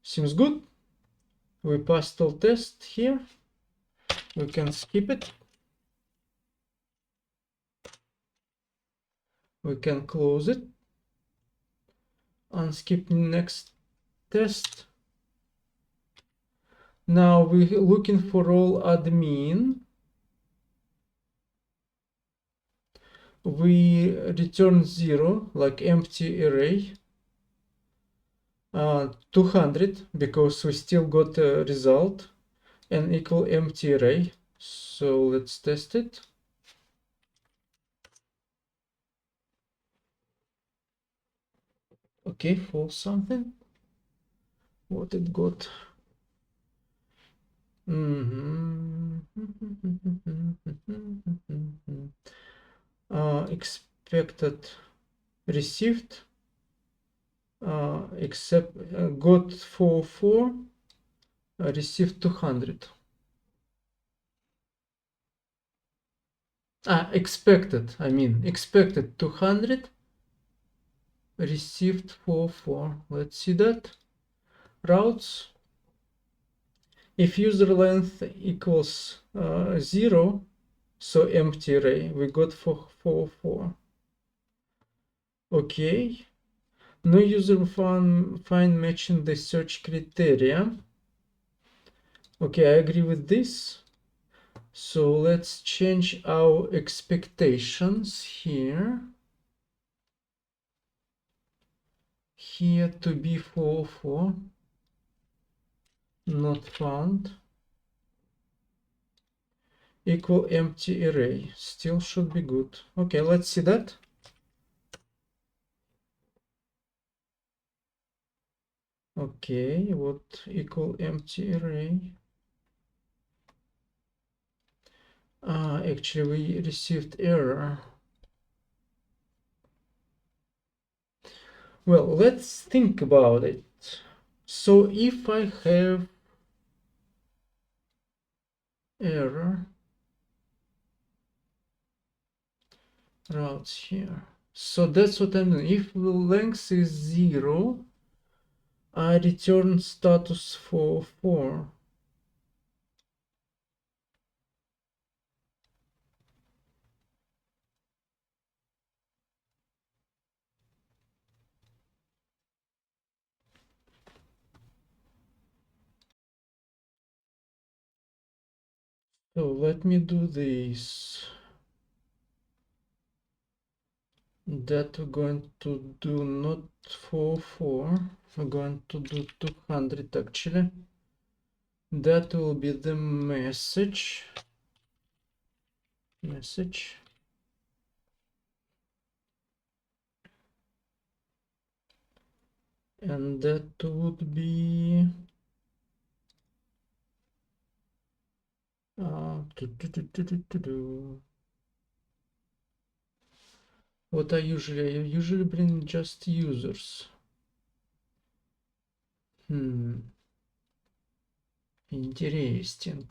Seems good. We passed all tests here. We can skip it. We can close it. Unskip next test. Now we're looking for role admin. We return 0, like empty array. 200, because we still got a result, and equal empty array. So let's test it. Okay, false something. What it got? Expected received except got 404, received 200. Expected, I mean, expected 200, received 404. Let's see that. Routes. If user length equals 0, so empty array, we got 404. Okay. No user find matching the search criteria. Okay, I agree with this. So let's change our expectations here. Here to be 404. Not found. Equal empty array. Still should be good. Okay, let's see that. Okay, what equal empty array? Actually we received error. Well, let's think about it. So if I have error routes here, so that's what I'm doing. If the length is 0, I return status 404. So let me do this. That we're going to do not 404, we're going to do 200 actually. That will be the message. And that would be what I usually bring just users. Interesting.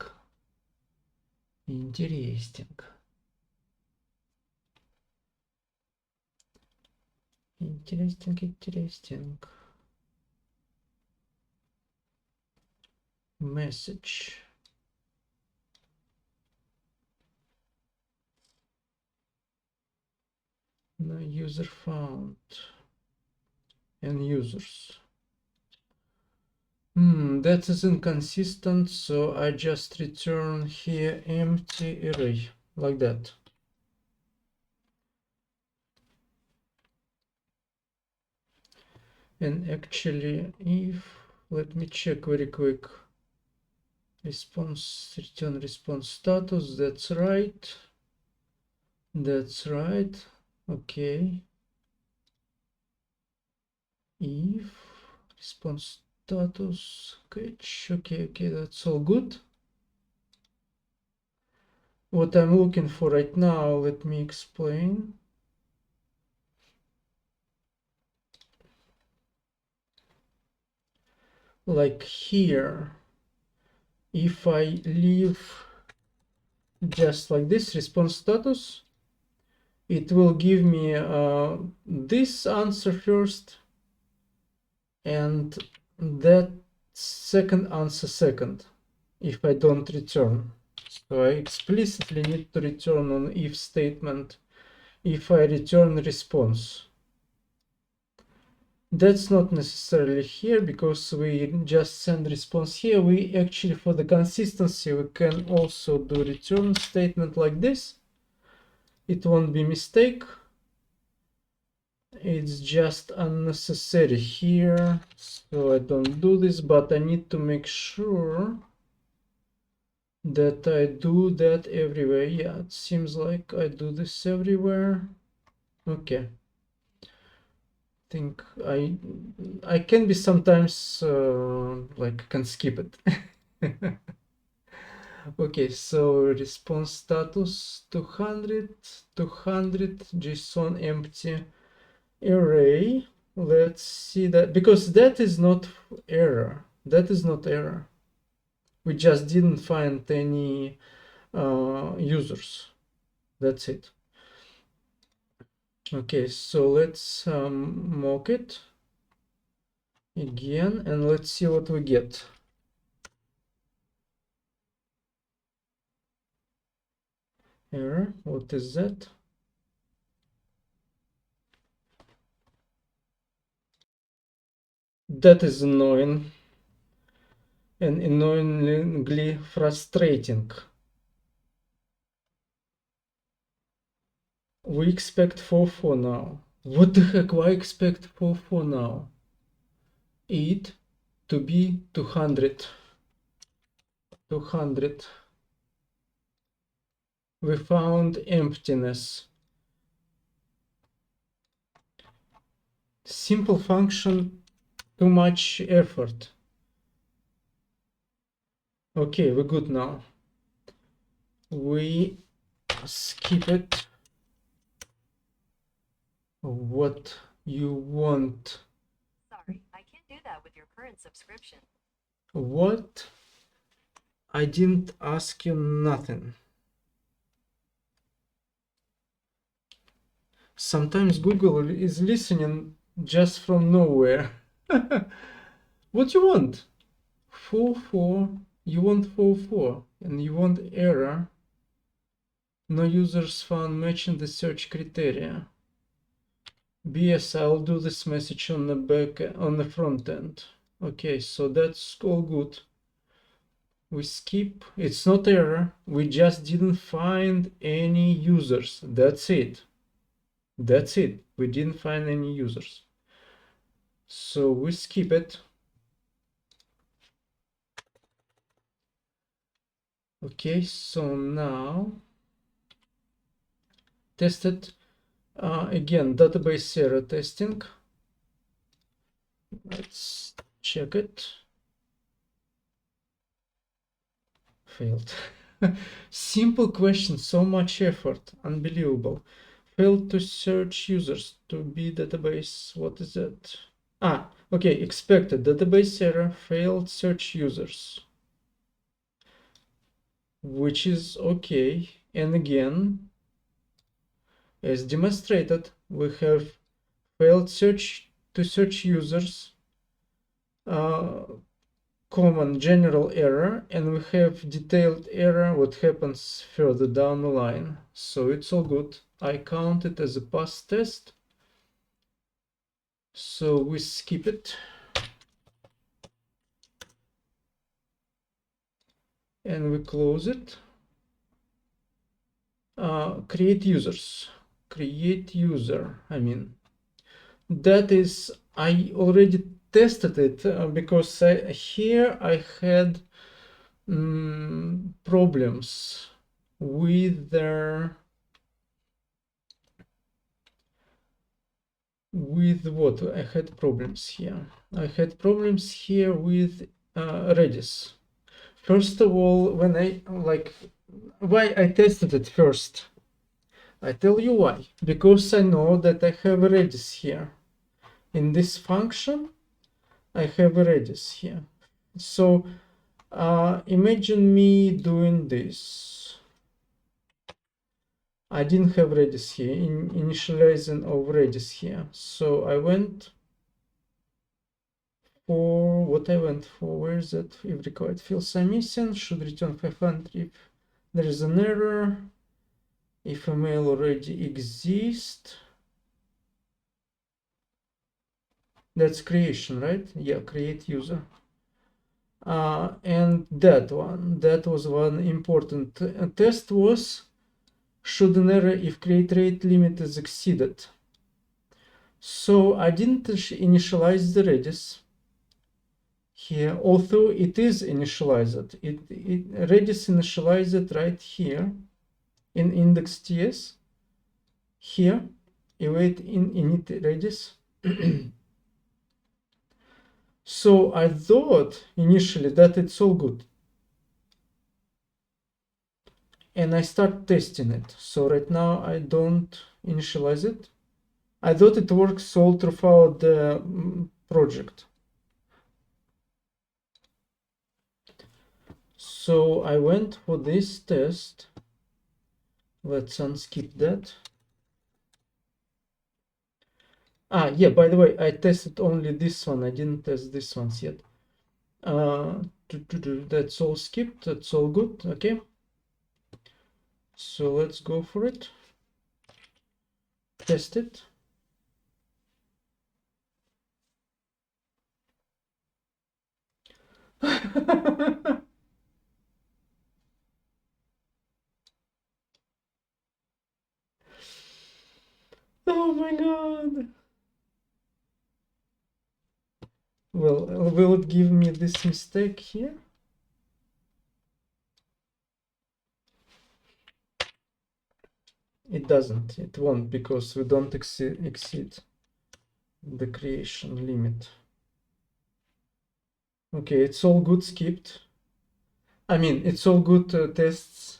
Message. No user found. And users. That is inconsistent, so I just return here empty array, like that. And actually, let me check very quick. Return response status, that's right. Okay. If response status catch, okay, that's all good. What I'm looking for right now, let me explain. Like here, if I leave just like this response status, it will give me this answer first and that second answer second if I don't return. So I explicitly need to return on if statement if I return response. That's not necessarily here because we just send response here. We actually, for the consistency, we can also do return statement like this. It won't be mistake. It's just unnecessary here, so I don't do this, but I need to make sure that I do that everywhere. Yeah, it seems like I do this everywhere. Okay. think I can be sometimes like can skip it. Okay, so response status 200, 200 JSON empty array. Let's see that, because that is not error. That is not error. We just didn't find any users. That's it. Okay, so let's mock it again and let's see what we get. Error, what is that? That is annoying and annoyingly frustrating. We expect 4 now. What the heck, why expect 4 now? It to be 200. 200. We found emptiness. Simple function, too much effort. Okay, we're good now. We skip it. What you want? Sorry, I can't do that with your current subscription. What? I didn't ask you nothing. Sometimes Google is listening just from nowhere. What you want? 4 you want 4 and you want error. No users found matching the search criteria. BS, I'll do this message on the front end. Okay, so that's all good. We skip. It's not error. We just didn't find any users. That's it. That's it. We didn't find any users. So we skip it. Okay, so now test it. Again, database error testing. Let's check it. Failed. Simple question, so much effort. Unbelievable. Failed to search users to be database. What is that? Okay, expected. Database error, failed search users. Which is okay. And again, as demonstrated, we have failed search to search users, common general error, and we have detailed error, what happens further down the line. So it's all good. I count it as a pass test. So we skip it. And we close it. Create users. Create user, I mean. That is, I already tested it because here I had problems with their with what I had problems here. I had problems here with Redis. First of all, when I why I tested it first. I tell you why. Because I know that I have Redis here. In this function, I have Redis here. So imagine me doing this. I didn't have Redis here, initializing of Redis here. So I went for what I went for. Where is that? If required fields are missing, should return 500 if there is an error. If a mail already exists. That's creation, right? Yeah, create user. And that was one important test was, should an error if create rate limit is exceeded. So I didn't initialize the Redis here, although it is initialized. Redis initialized right here in index.ts. Here, await in init Redis. So I thought initially that it's all good. And I start testing it. So right now I don't initialize it. I thought it works all throughout the project. So I went for this test. Let's unskip that. Yeah, by the way, I tested only this one. I didn't test this ones yet. That's all skipped. That's all good. Okay. So let's go for it. Test it. Oh my god. Well, will it give me this mistake here? It doesn't. It won't, because we don't exceed the creation limit. Okay, it's all good skipped. I mean, it's all good tests.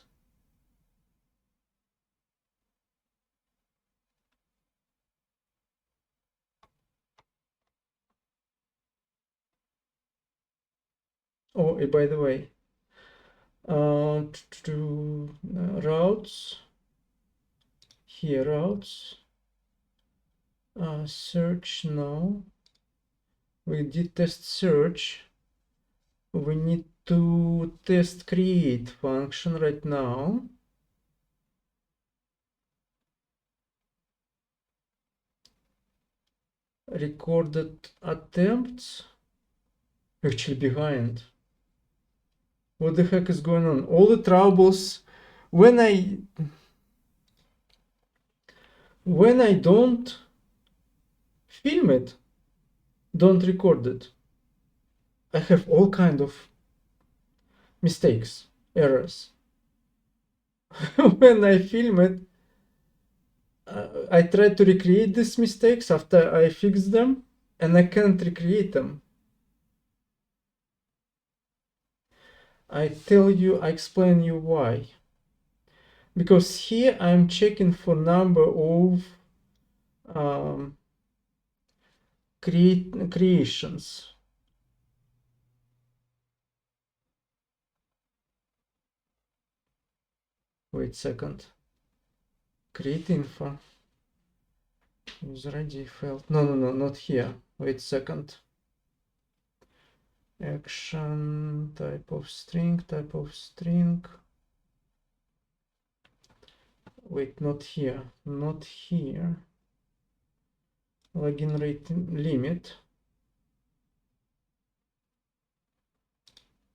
Oh, by the way, routes, here routes, search now. We did test search. We need to test create function right now. Recorded attempts. Actually behind. What the heck is going on? All the troubles when I don't film it, don't record it, I have all kind of mistakes, errors. When I film it, I try to recreate these mistakes after I fix them, and I can't recreate them. I explain you why. Because here I'm checking for number of creations. Wait a second. Create info. User ID failed. No, not here. Wait a second. Action, type of string. Wait, not here. Login rate limit.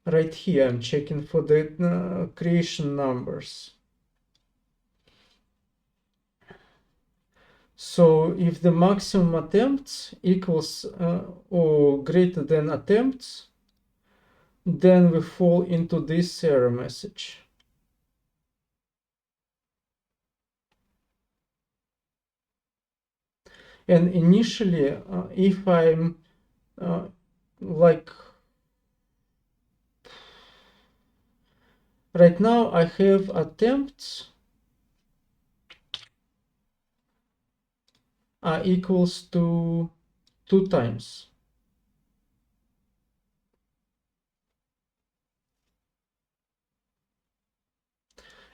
Right here, I'm checking for the creation numbers. So if the maximum attempts equals or greater than attempts, then we fall into this error message. And initially, if I'm like right now, I have attempts equals to 2 times.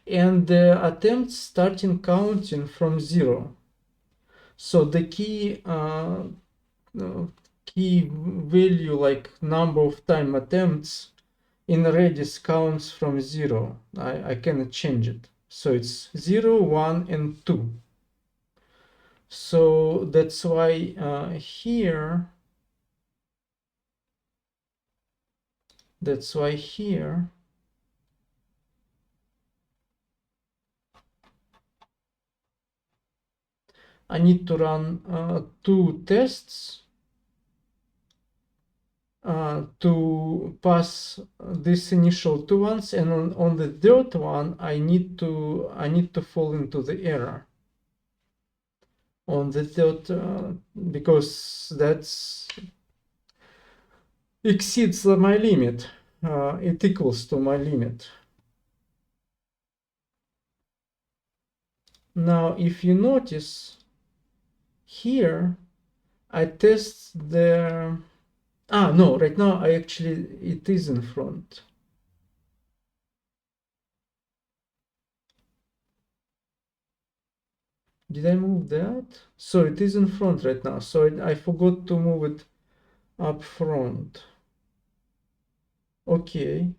And the attempts starting counting from 0. So the key value, like number of time attempts in Redis, counts from 0. I cannot change it. So it's 0, 1, and 2. So that's why here I need to run 2 tests to pass this initial 2 ones, and on the third one I need to fall into the error. on the third, because that's exceeds my limit. It equals to my limit. Now, if you notice here, I test the, no, right now I actually, it is in front. Did I move that? So it is in front right now. So I forgot to move it up front. Okay.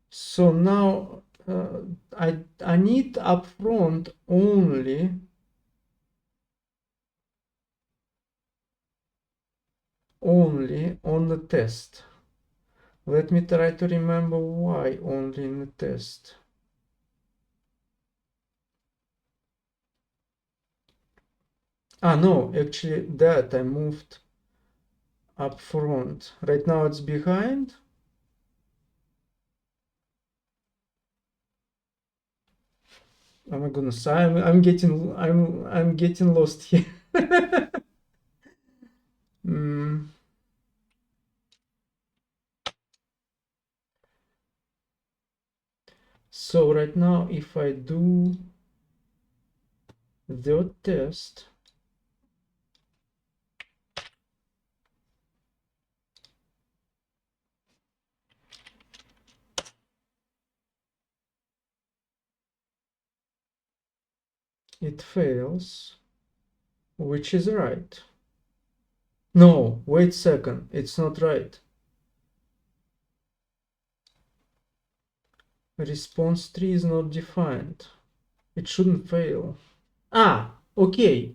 So now I need up front only on the test. Let me try to remember why only in the test. No, actually that I moved up front. Right now it's behind. Oh my goodness, I'm getting lost here. Mm. So right now if I do the test, it fails, which is right. No, wait a second, it's not right. Response tree is not defined. It shouldn't fail. Okay.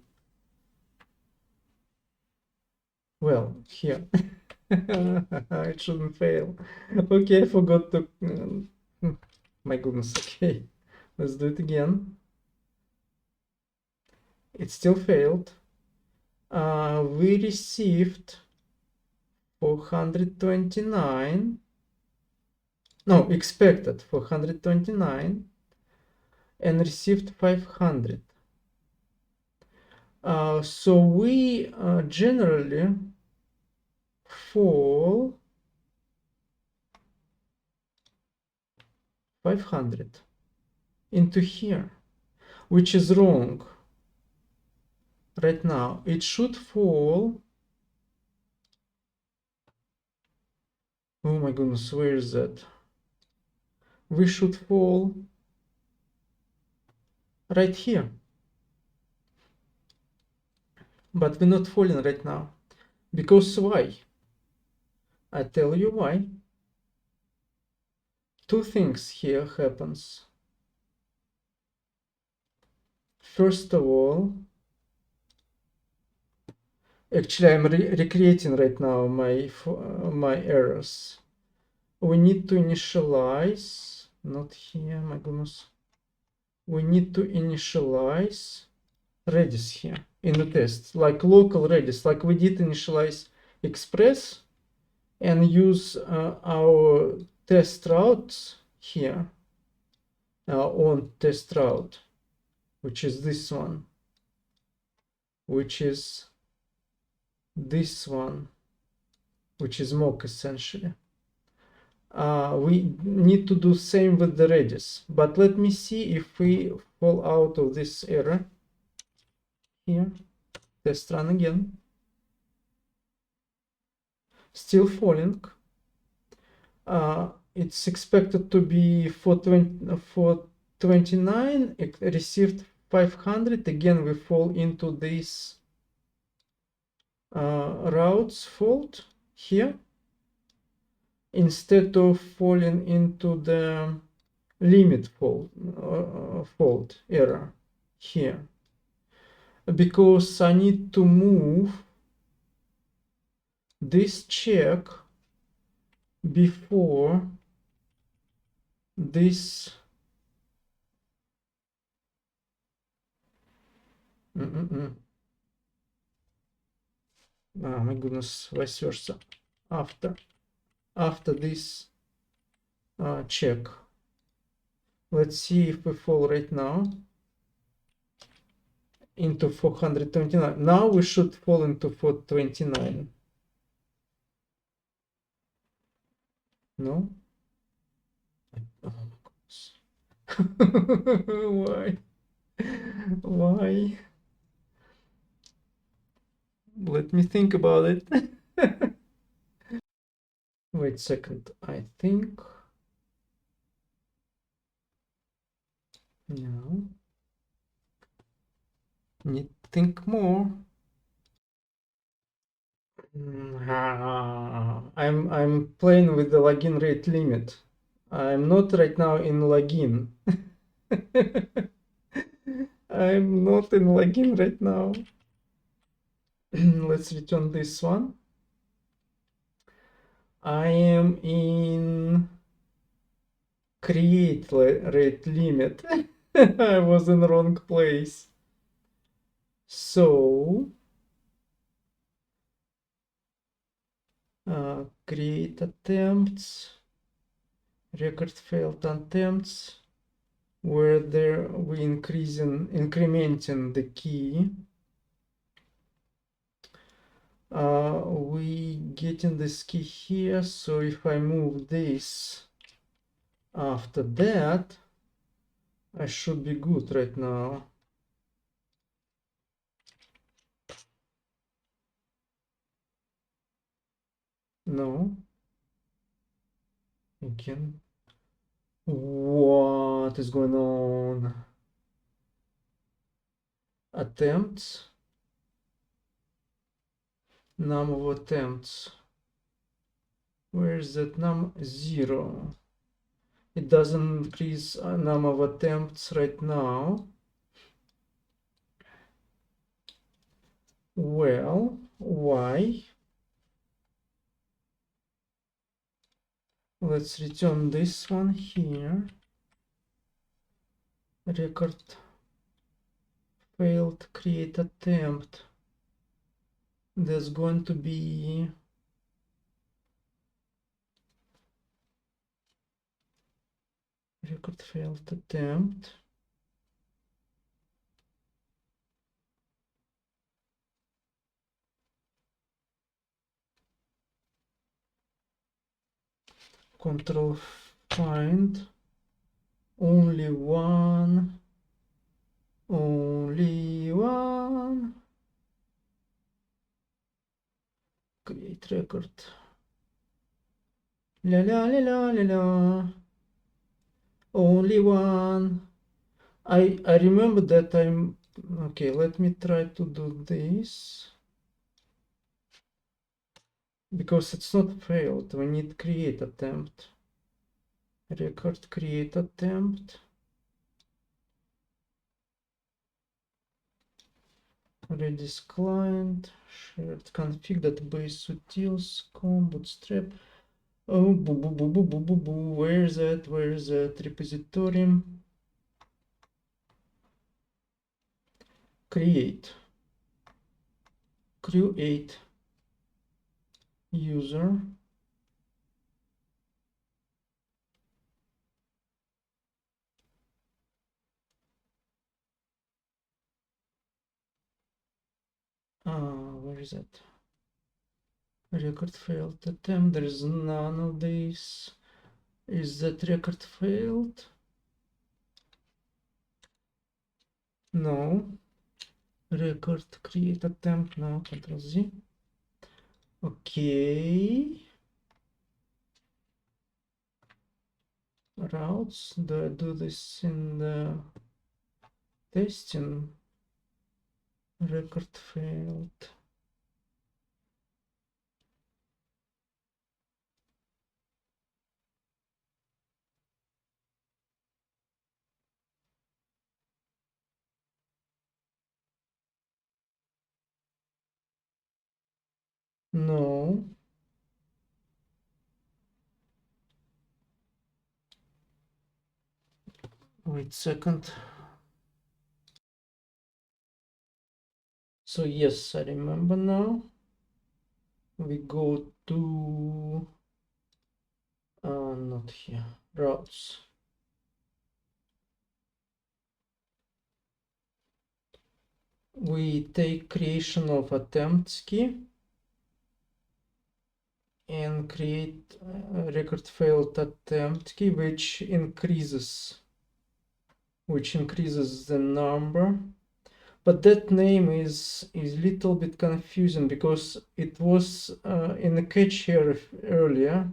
Well, here. It shouldn't fail. Okay, I forgot to... my goodness, okay. Let's do it again. It still failed. We received 429. No, expected 429 and received 500. So we generally fall 500 into here, which is wrong. Right now it should fall, oh my goodness, where is that? We should fall right here, but we're not falling right now. Because why? I tell you why. Two things here happens. First of all, actually I'm recreating right now my errors. We need to initialize, not here, my goodness. We need to initialize Redis here in the test, like local Redis, like we did initialize Express, and use our test routes here on test route, which is this one, which is this one, which is mock essentially. We need to do same with the Redis, but let me see if we fall out of this error here. Test run again. Still falling. It's expected to be 429. It received 500. Again, we fall into this routes fault here, instead of falling into the limit fault error here, because I need to move this check before this my goodness, vice versa, after this check. Let's see if we fall right now. into 429. Now we should fall into 429. No? Oh my gosh. Why? Why? Let me think about it. Wait a second. I think. No. Need to think more. I'm playing with the login rate limit. I'm not right now in login. I'm not in login right now. Let's return this one. I am in create rate limit. I was in the wrong place. So create attempts, record failed attempts, where there we incrementing the key. We getting this key here, so if I move this after that, I should be good right now. No. Again. What is going on? Attempts. Number of attempts. Where is that number? 0. It doesn't increase number of attempts right now. Well, why? Let's return this one here. Record failed create attempt. There's going to be record failed attempt. Control find. Only one. Only one. Create record. La la la la la la. Only one. I remember that I'm okay. Let me try to do this because it's not failed. We need create attempt. Record create attempt. Redis client, shared config database utils, com, bootstrap. Oh, boo, boo, boo, boo, boo, boo, boo. Where's that? Where's that repository? Create user. Where is that? Record failed attempt. There is none of these. Is that record failed? No. Record create attempt. No. Control Z. Okay. Routes. Do I do this in the testing? Record failed. No. Wait a second. So yes, I remember now. We go to not here. Routes. we take creation of attempts key and create record failed attempt key, which increases the number. But that name is little bit confusing because it was in a catch here earlier,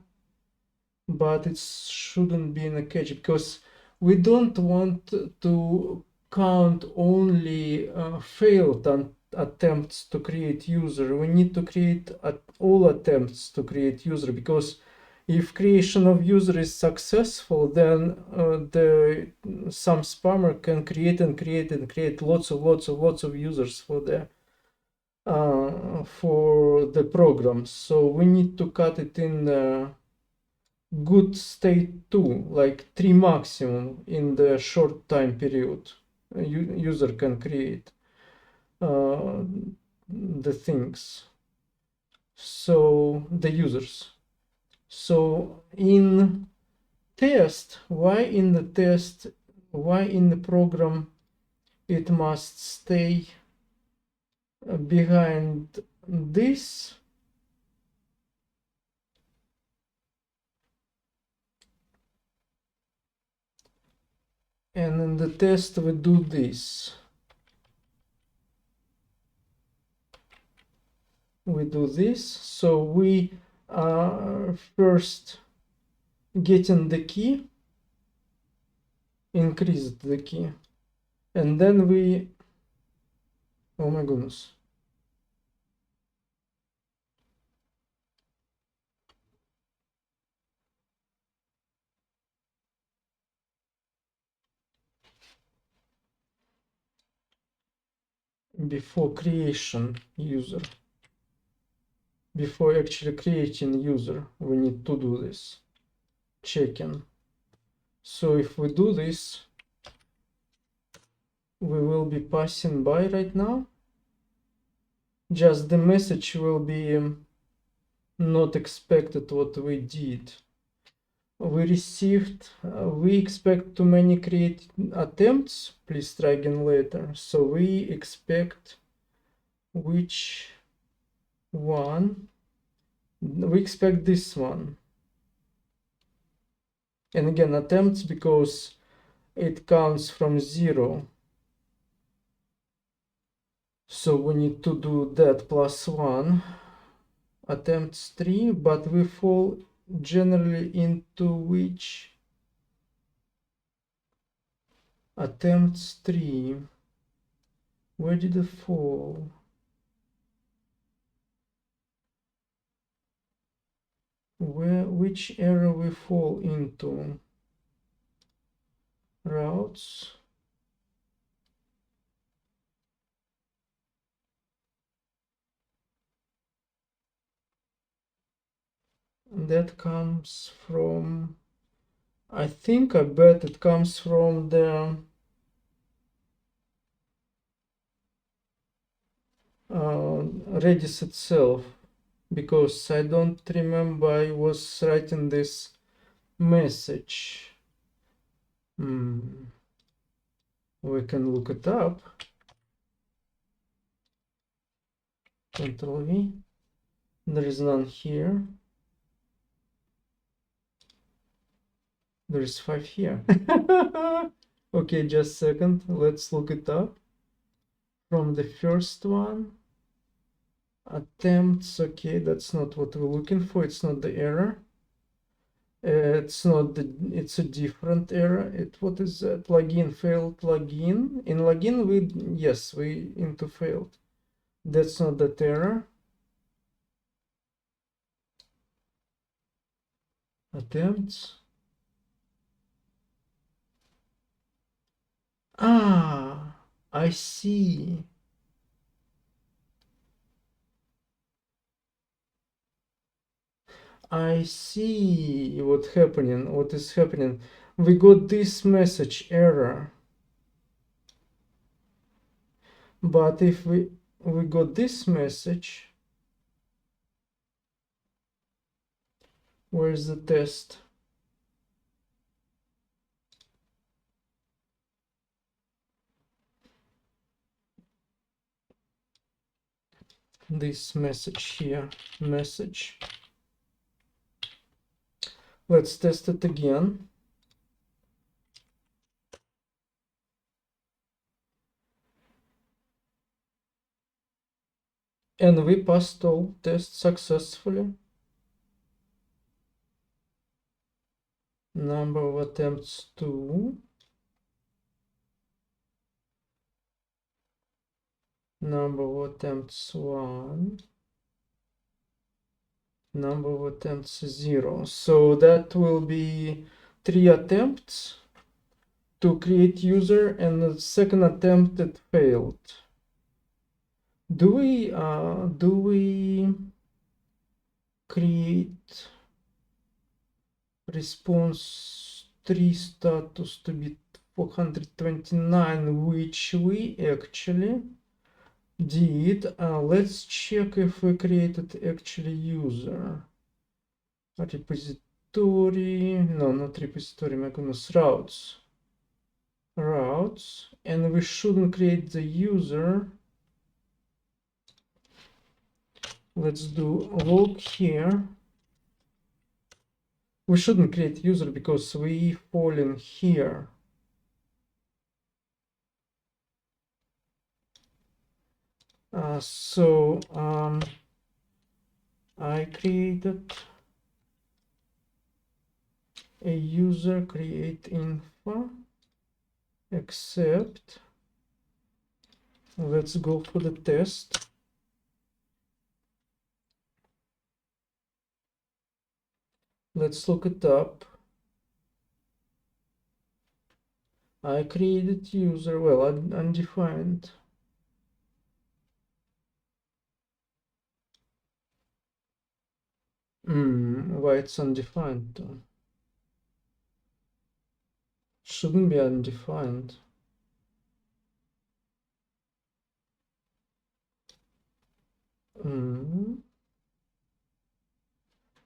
but it shouldn't be in a catch because we don't want to count only failed attempts to create user. We need to create all attempts to create user, because if creation of user is successful, then some spammer can create lots of users for the programs. So we need to cut it in good state too, like 3 maximum in the short time period. User can create the things. So the users. So in test, why in the program it must stay behind this? And in the test we do this. So we first getting the key, increased the key, and then we, oh my goodness, before creation user, before actually creating user, we need to do this checking. So if we do this, we will be passing by right now. Just the message will be not expected what we did. We received, we expect too many create attempts, please try again later. So we expect which one? We expect this one. And again, attempts because it counts from 0. So we need to do that plus 1. Attempts 3, but we fall generally into which? Attempts 3. Where did it fall? Which error we fall into? Routes. That comes from, I bet it comes from the Redis itself, because I don't remember I was writing this message. We can look it up. Control V. There is none here. There is 5 here. Okay, just a second. Let's look it up. From the first one. Attempts. Okay, that's not what we're looking for. It's not the error. It's not the, it's a different error. What is that? Login, failed login. In login, we into failed. That's not that error. Attempts. Ah, I see. I see what is happening. We got this message error. But if we got this message, where's the test? this message here, message. Let's test it again. And we passed all tests successfully. Number of attempts 2. Number of attempts 1. Number of attempts 0. So that will be 3 attempts to create user, and the second attempt it failed. Do we create response 3 status to be 429, which we actually did. Let's check if we created actually user. Repository, no, not repository, my goodness, routes. And we shouldn't create the user. Let's do log here. We shouldn't create user because we fall in here. I created a user create info, except let's go for the test. Let's look it up. I created user, well, undefined. Why it's undefined though? Shouldn't be undefined.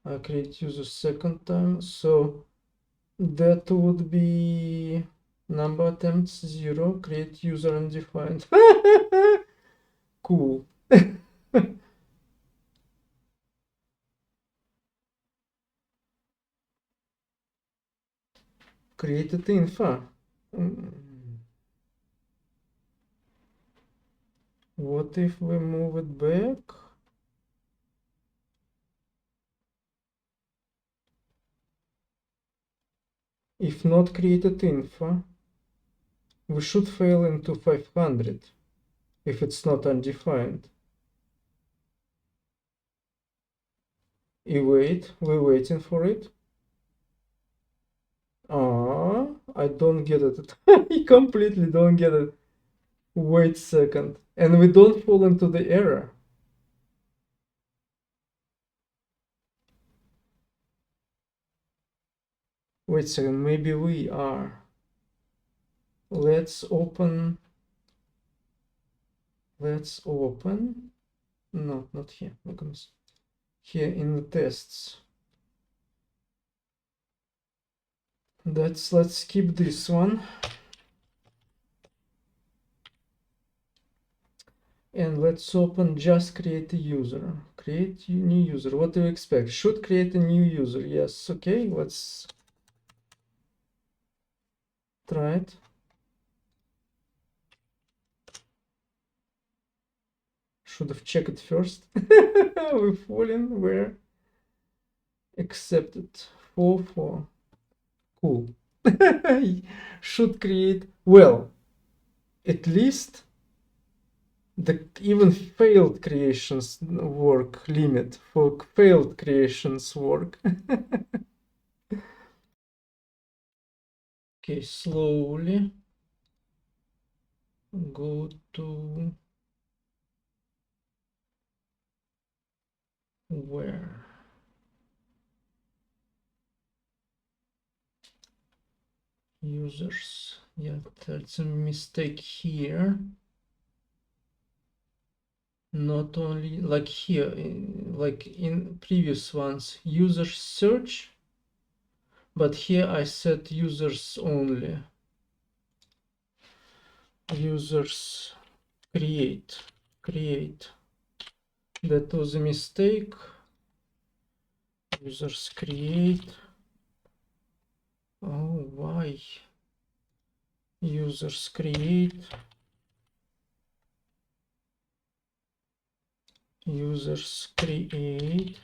I create user second time, so that would be number attempts 0, create user undefined. Cool. Created info. What if we move it back? If not created info, we should fail into 500 if it's not undefined. We're waiting for it. I don't get it. I completely don't get it. Wait a second. And we don't fall into the error. Wait a second, maybe we are. Let's open. No, not here. Here in the tests. Let's skip this one. And let's open just create a user. Create new user. What do you expect? Should create a new user. Yes, okay, let's try it. Should have checked it first. We've fallen where accepted 4. Cool. Should create, well, at least the even failed creations work limit for failed creations work. Okay, slowly go to where? Users. Yeah, that's a mistake here. Not only like here, like in previous ones, users search, but here I set users only. Users create. That was a mistake. Users create. Oh, why? Users create. Users create.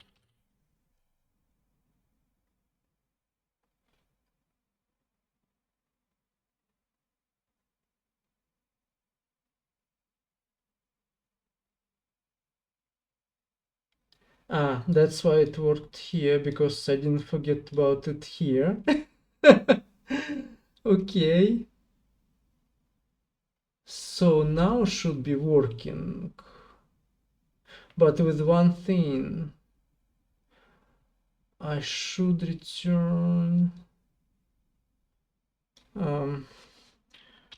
Ah, that's why it worked here, because I didn't forget about it here. Okay. So now should be working. But with one thing. I should return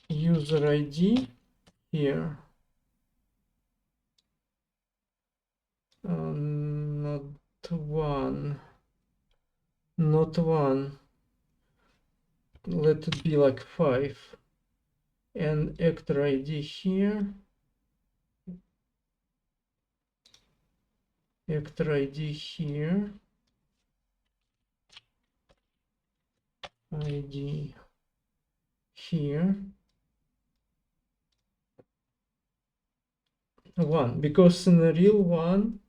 user ID here. Not one. Not one. Let it be like 5. And actor ID here. Actor ID here. ID here. 1. Because in the real one,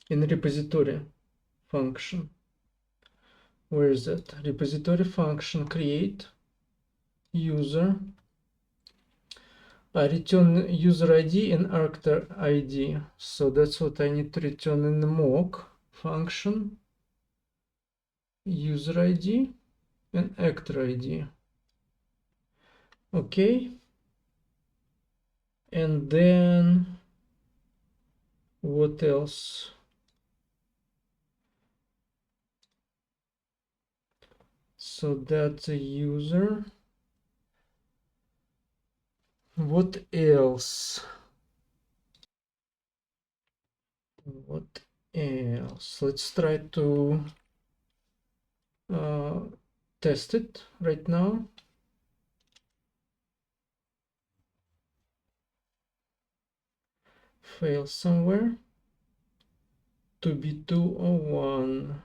in repository function, where is that? Repository function create user. I return user ID and actor ID. So that's what I need to return in the mock function. User ID and actor ID. Okay. And then what else? So that's a user. What else? What else? Let's try to test it right now. Fail somewhere. To be 201.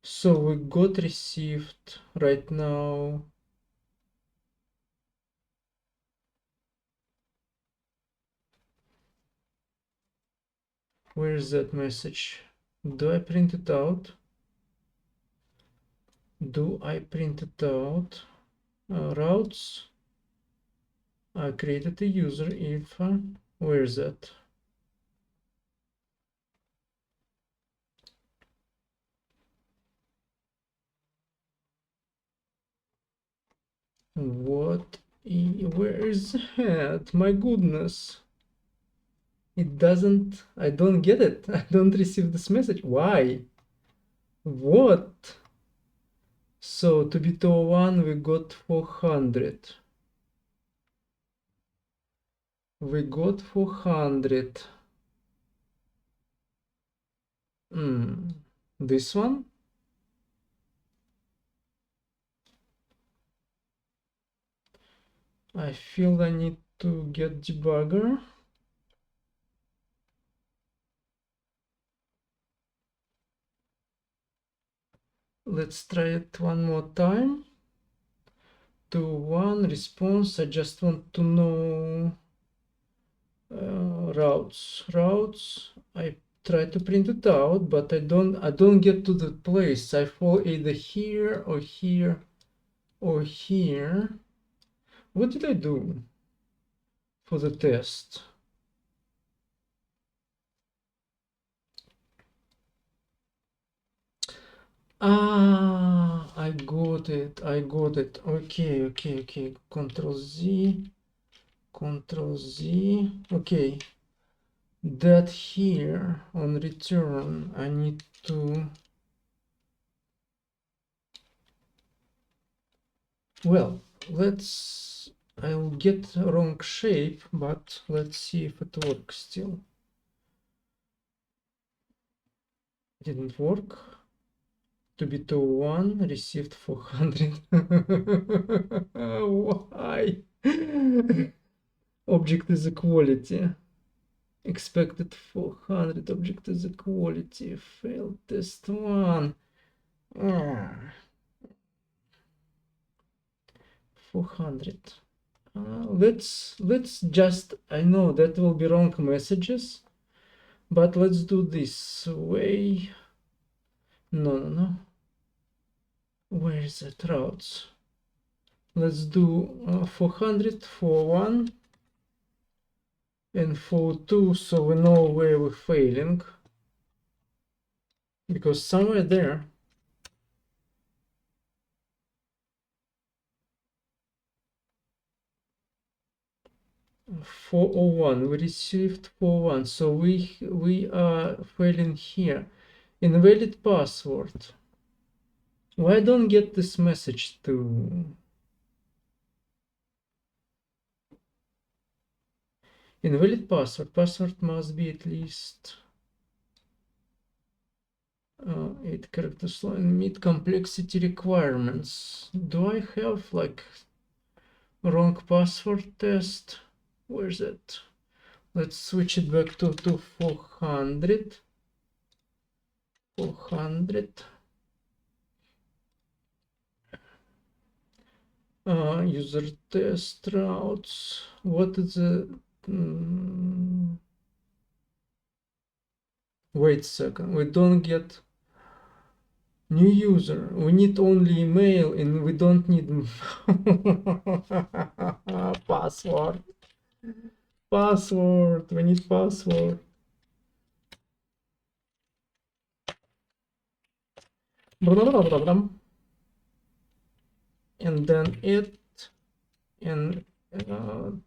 So we got received right now. Where is that message? Do I print it out? Do I print it out? Routes. I created a user if. Where is that? What? Where is that? My goodness. It doesn't. I don't get it. I don't receive this message. Why? What? So to be 201, we got 400. We got 400. This one? I feel I need to get debugger. Let's try it one more time. To one response, I just want to know routes. I try to print it out, but I don't get to the place. I fall either here or here or here. What did I do for the test? Ah, I got it. Okay. Control Z. Okay. That here on return, I need to. Well, I'll get wrong shape, but let's see if it works still. Didn't work. To be 201, received 400. Why? Object is equality. Expected 400. Object is equality. Failed test 1. 400. Let's just, I know that will be wrong messages, but let's do this way. No. Where is it? Routes. Let's do 400 for 1 and for 2, so we know where we're failing, because somewhere there. "401", we received 401, so we are failing here. Invalid password. Why I don't get this message too? Invalid password. Password must be at least 8 characters long and meet complexity requirements. Do I have like wrong password test? Where's it? Let's switch it back to 400. 400. User test routes. What is the wait a second, we don't get new user. We need only email and we don't need password. Password. We need password. And then it and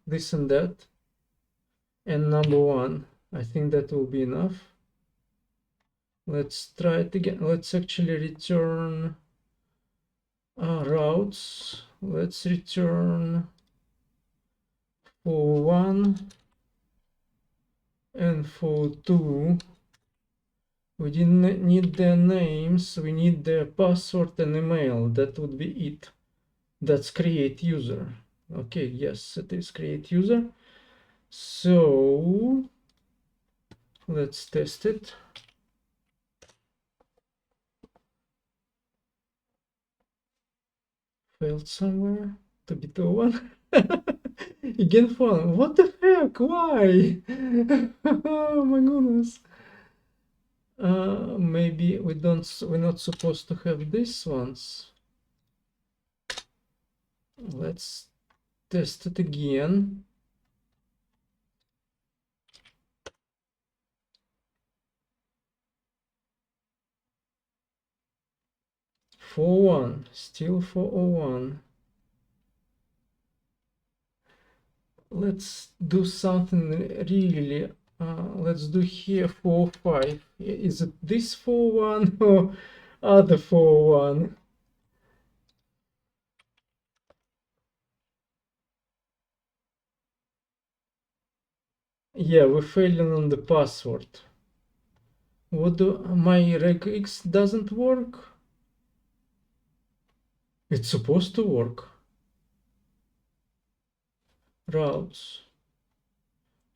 this and that and number 1. I think that will be enough. Let's try it again. Let's actually return routes. Let's return for 1 and for 2. We didn't need their names, we need their password and email. That would be it. That's create user. Okay, yes, it is create user. So let's test it. Failed somewhere to be the one. Again fun. What the heck? Why? Oh my goodness. Maybe we're not supposed to have these ones. Let's test it again. For 1, still 401. Let's do something really. Let's do here 405. Is it this 41 or other 41? Yeah, we're failing on the password. What do my regex doesn't work? It's supposed to work. Routes.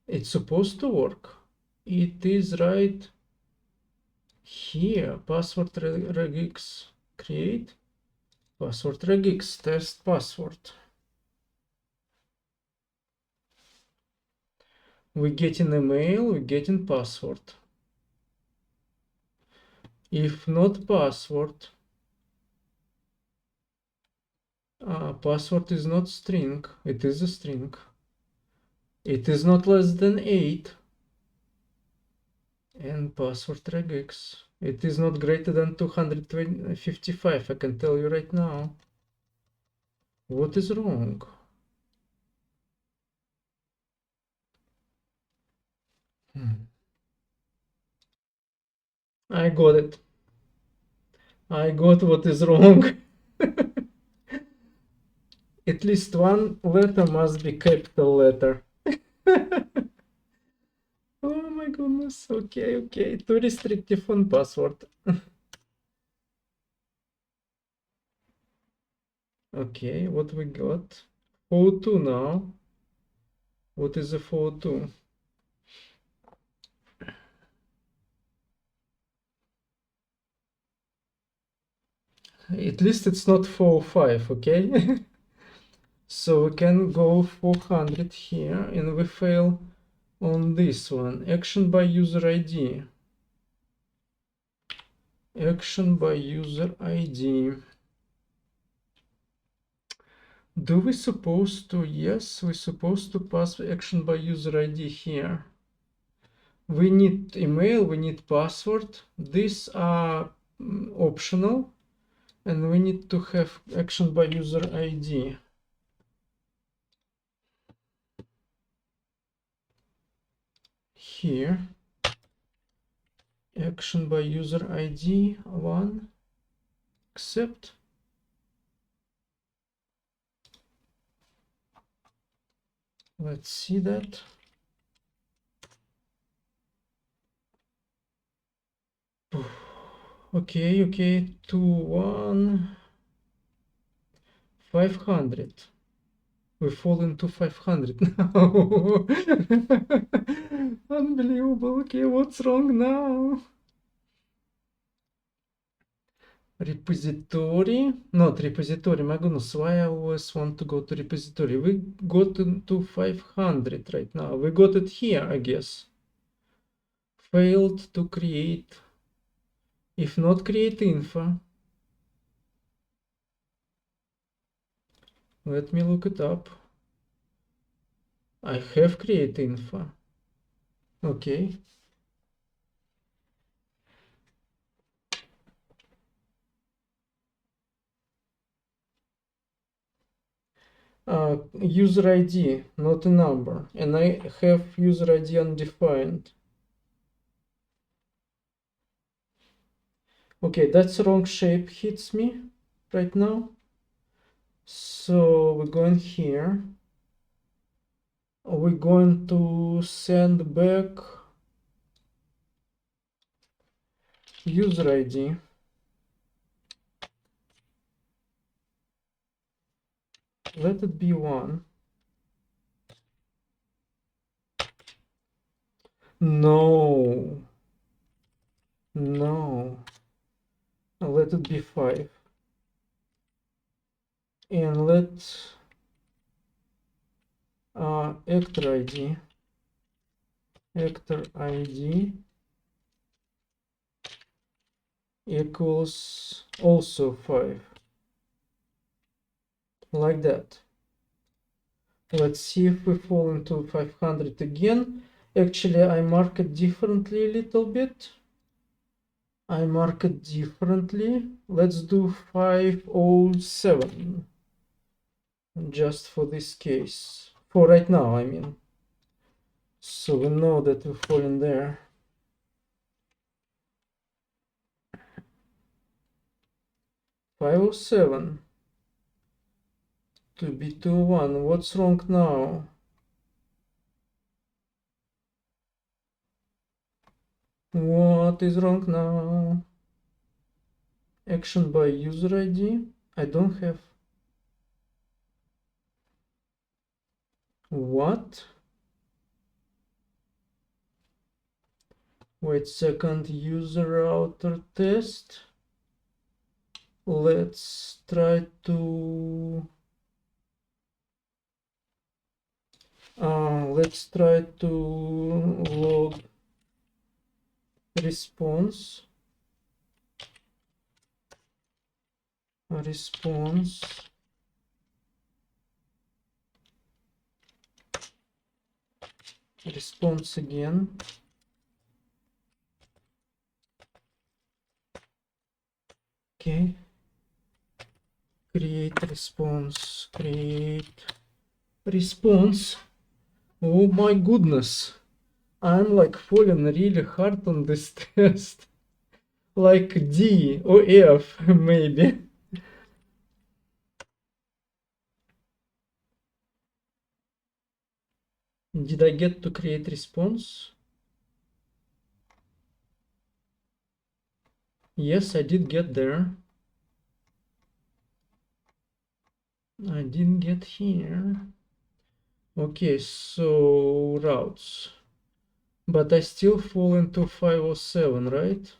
It's supposed to work. It is right here. Password regex. Create. Password regex. Test password. We get an email. We get in password. If not password, password is not string. It is a string. It is not less than 8. And password regex. It is not greater than 255. I can tell you right now. What is wrong? I got it. I got what is wrong. At least one letter must be capital letter. Oh my goodness. Okay. Too restrictive on password. Okay, what we got? 02 now. What is the 402? At least it's not 405, okay? So we can go 400 here, and we fail on this one. Action by user ID. Action by user ID. Do we supposed to? Yes, we're supposed to pass action by user ID here. We need email, we need password. These are optional, and we need to have action by user ID. Here, action by user ID 1, accept. Let's see that. Okay, 2, 1, 500. We fall into 500 now. Unbelievable. Okay, what's wrong now? Repository, not repository, my goodness, why I always want to go to repository? We got into 500 right now. We got it here, I guess. Failed to create. If not create info, let me look it up. I have create info. Okay. User ID, not a number, and I have user ID undefined. Okay, that's wrong shape hits me right now. So we're going here. We're going to send back user ID. Let it be 1. No. No. Let it be 5. And let actor ID equals also 5. Like that. Let's see if we fall into 500 again. Actually, I mark it differently a little bit. Let's do 507. Just for this case. For right now, I mean. So we know that we fall in there. 507. To be 201. What's wrong now? What is wrong now? Action by user ID. I don't have. What? Wait second. User router test. Let's try to log response again. Okay, create response. Oh my goodness, I'm like falling really hard on this test. Like D or F maybe. Did I get to create response? Yes, I did get there. I didn't get here. Okay, so routes. But I still fall into 507, right?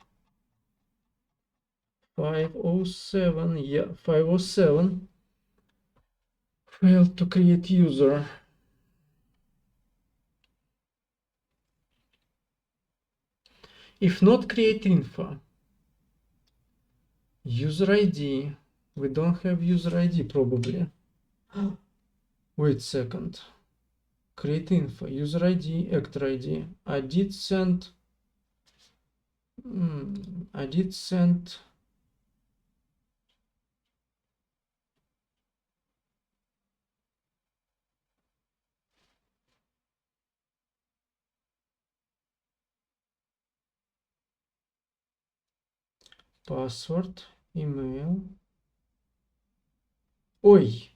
507, yeah, 507. Failed to create user. If not create info. User ID. We don't have user ID probably. Wait a second. Create info. User ID, actor ID. I did send. I did send. Password, email. Oi,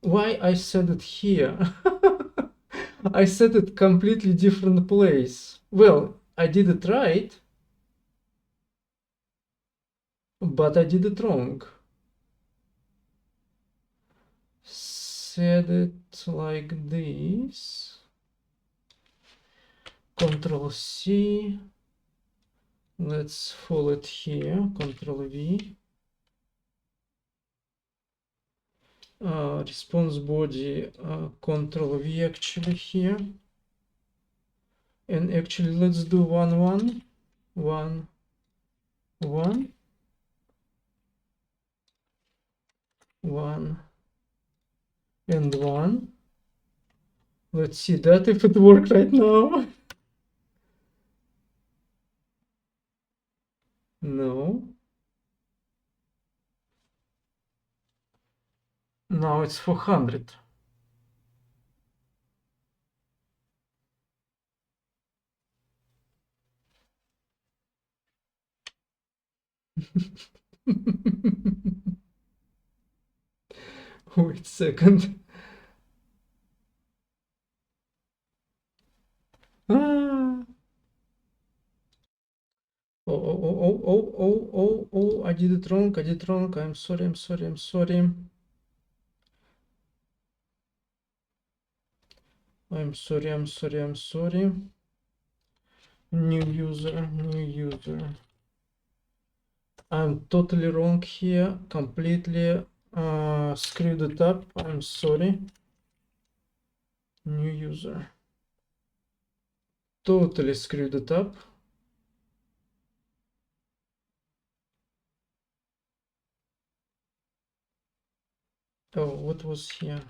why I said it here? I said it completely different place. Well, I did it right, but I did it wrong. Said it like this. Control C. Let's follow it here. Control V. Response body. Control V actually here. And actually, let's do 1 1 1 1 1 and 1. Let's see that if it works right now. No. Now it's 400. Wait a second. Ah. Oh, oh, oh, oh, oh, oh, oh, I did it wrong. I did it wrong. I'm sorry, I'm sorry, I'm sorry. I'm sorry, I'm sorry, I'm sorry. New user, new user. I'm totally wrong here. Completely screwed it up. I'm sorry. New user. Totally screwed it up. Oh, what was here?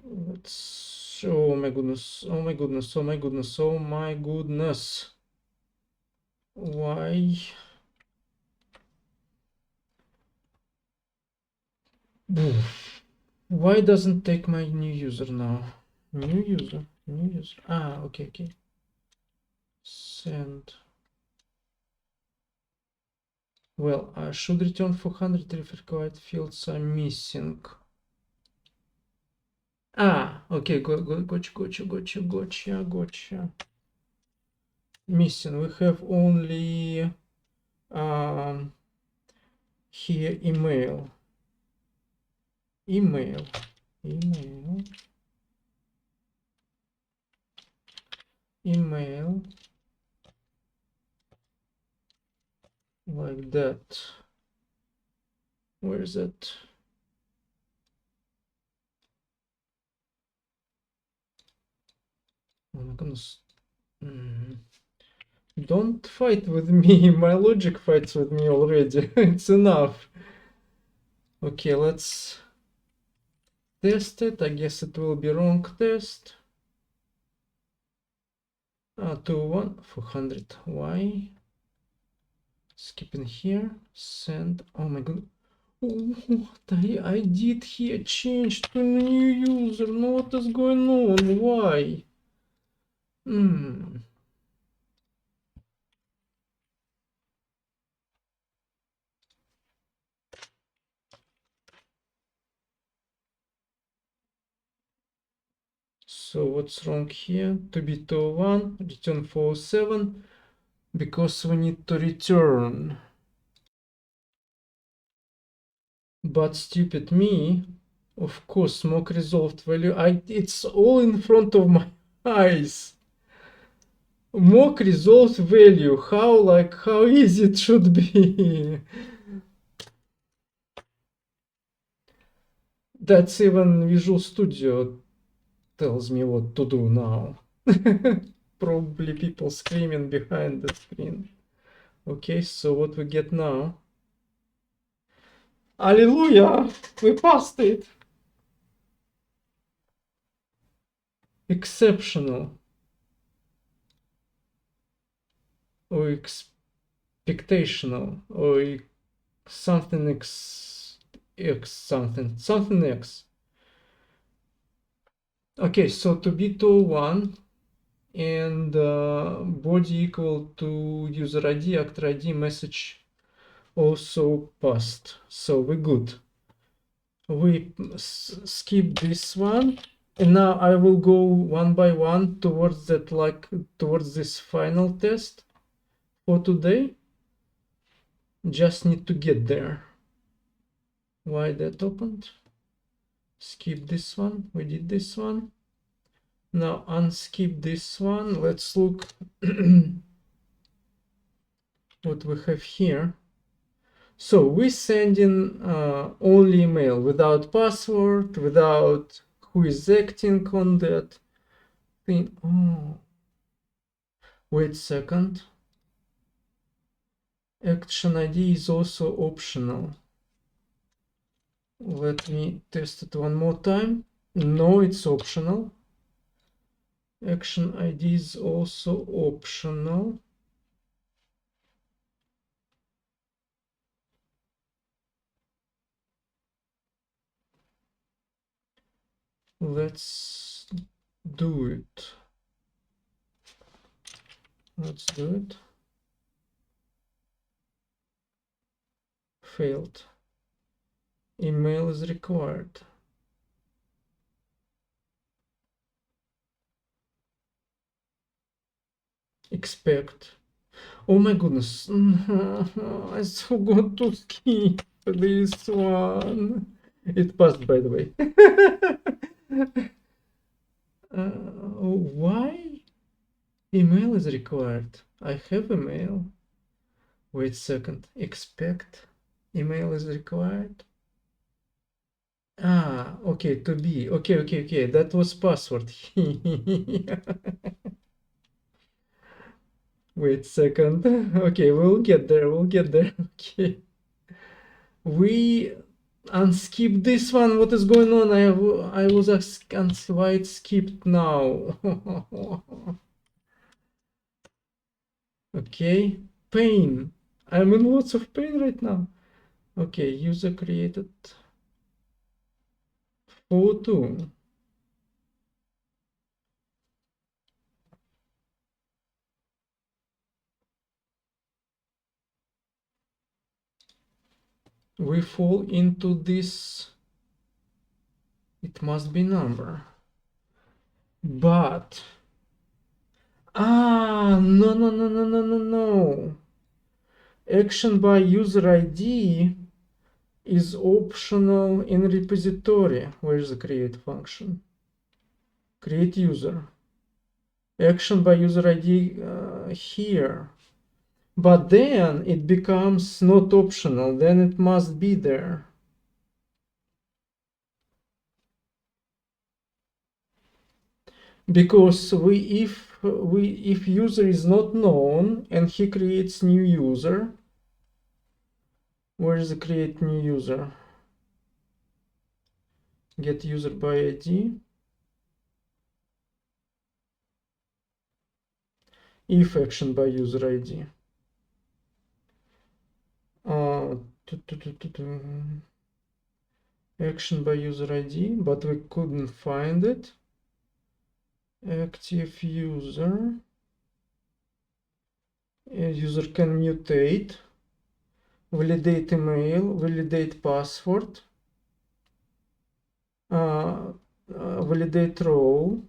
Let's. Oh my goodness. Oh my goodness. Oh my goodness. Oh my goodness. Why? Why doesn't take my new user now? New user. New user. Ah, okay, okay. Send. Well, I should return 400 if required fields are missing. Ah, okay, gotcha. Missing. We have only here email. Email. Like that. Where is it? Oh my goodness. Don't fight with me. My logic fights with me already. It's enough. Okay, let's test it. I guess it will be wrong test. 2 1 400. Why? Skipping here. Send. Oh my god. What I did here? Change to new user. No, what is going on? Why? So what's wrong here? To be 201, return 407, because we need to return. But stupid me, of course, mock resolved value. It's all in front of my eyes. Mock resolved value. How easy it should be. That's even Visual Studio tells me what to do now. Probably people screaming behind the screen. Okay, so what we get now? Hallelujah! We passed it! Exceptional. Or expectational. Or something something X. Okay, so to be 201 and body equal to user ID, actor ID, message also passed. So we're good. We skip this one, and now I will go one by one towards towards this final test for today. Just need to get there. Why that opened? Skip this one. We did this one. Now unskip this one. Let's look what we have here. So we send in only email without password, without who is acting on that thing. Oh, wait a second. Action ID is also optional. Let me test it one more time. No, it's optional. Action ID is also optional. Let's do it. Let's do it. Failed. Email is required. Expect. Oh my goodness. I forgot to skip this one. It passed, by the way. Why? Email is required. I have email. Wait a second. Expect. Email is required. Ah, okay, to be. Okay. That was password. Wait a second. Okay, we'll get there. Okay. We unskip this one. What is going on? I was asking why it skipped now. Okay. Pain. I'm in lots of pain right now. Okay, user created photo. We fall into this. It must be number. But no. Action by user ID is optional in repository. Where's the create function? Create user. Action by user ID here. But then it becomes not optional. Then it must be there. Because if user is not known and he creates new user, where is the create new user? Get user by ID. If action by user ID. Action by user ID, but we couldn't find it. Active user. User can mutate. Validate email. Validate password. Validate role.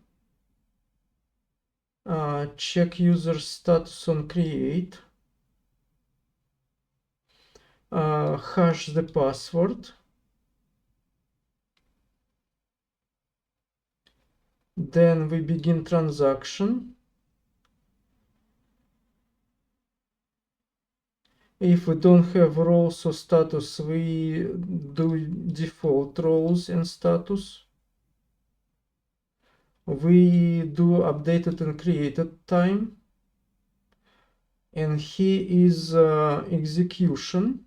check user status on create, hash the password, then we begin transaction. If we don't have roles or status, we do default roles and status. We do updated and created time. And here is execution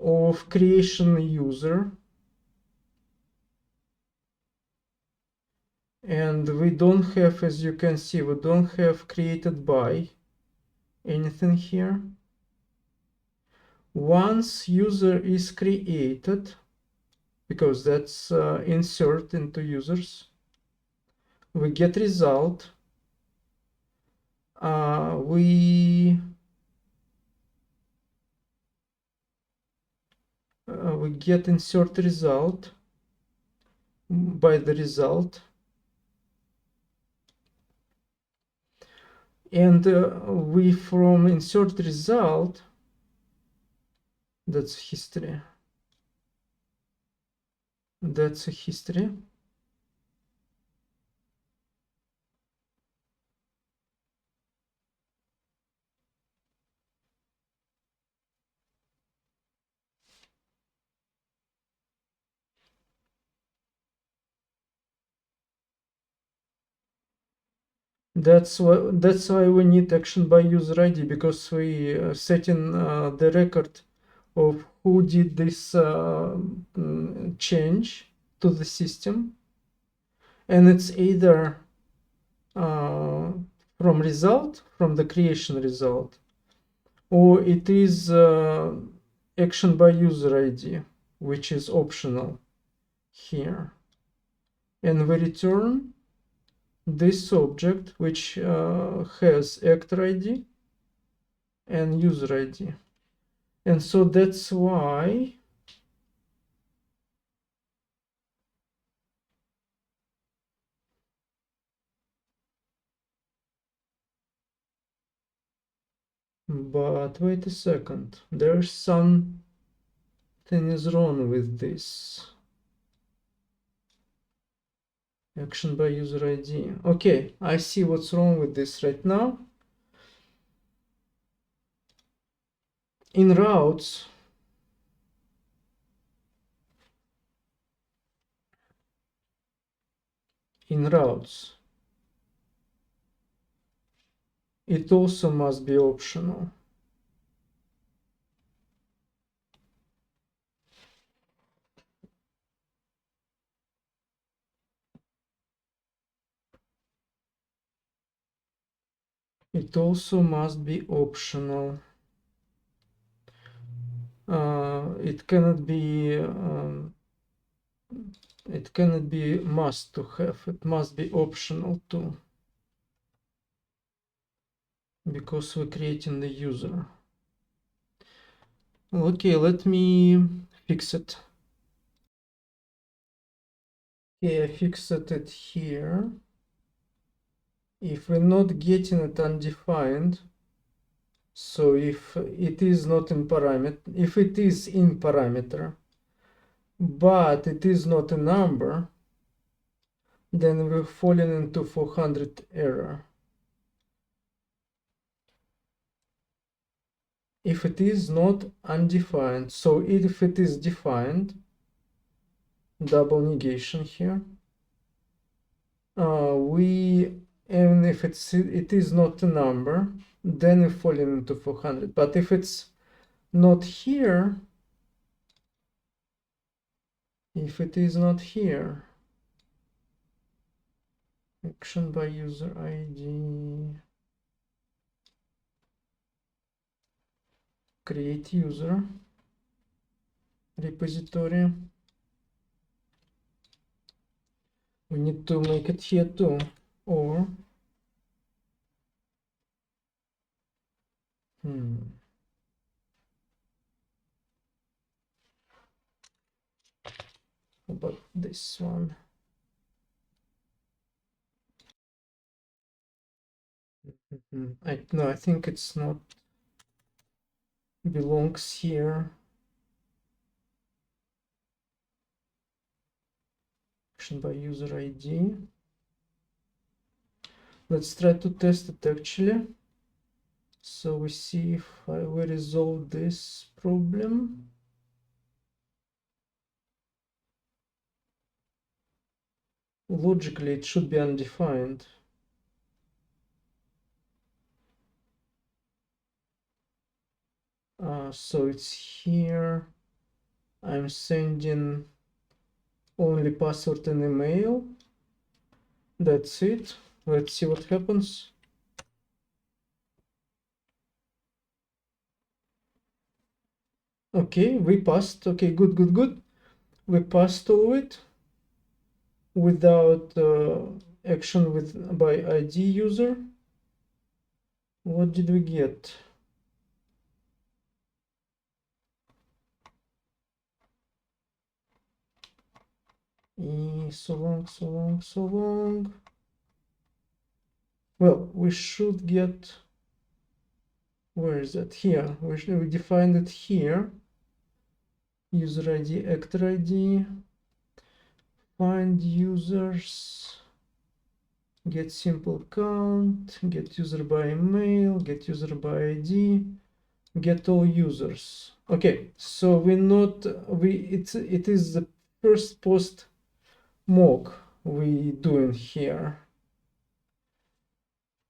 of creation user. And we don't have, as you can see, we don't have created by anything here. Once user is created, because that's insert into users, we get result. We get insert result by the result, and we from insert result, that's history, that's a history. That's why we need action by user ID, because we setting the record of who did this change to the system, and it's either from result, from the creation result, or it is action by user ID, which is optional here, and we return this object which has actor ID and user ID. And so that's why but wait a second, there's something is wrong with this action by user ID. Okay, I see what's wrong with this right now. In routes, it also must be optional. It also must be optional. It cannot be must to have, it must be optional too, because we're creating the user. Okay, let me fix it. Okay, I fixed it here. If we're not getting it undefined, so if it is not in parameter, if it is in parameter, but it is not a number, then we're falling into 400 error. If it is not undefined, so if it is defined, double negation here, and if it is not a number, then we fall into 400. But if it's not here, if it is not here, action by user ID, create user, repository, we need to make it here too, or about this one. No, I think it's not belongs here. Action by user ID. Let's try to test it actually. So we see if we resolve this problem. Logically, it should be undefined. So it's here. I'm sending only password and email. That's it. Let's see what happens. Okay, we passed. Okay, good. We passed all it without action by ID user. What did we get? So long. Well, we should get, where is that? Here. We defined it here. User ID, actor ID, find users, get simple count, get user by email, get user by ID, get all users. Okay, so it is the first post mock we doing here.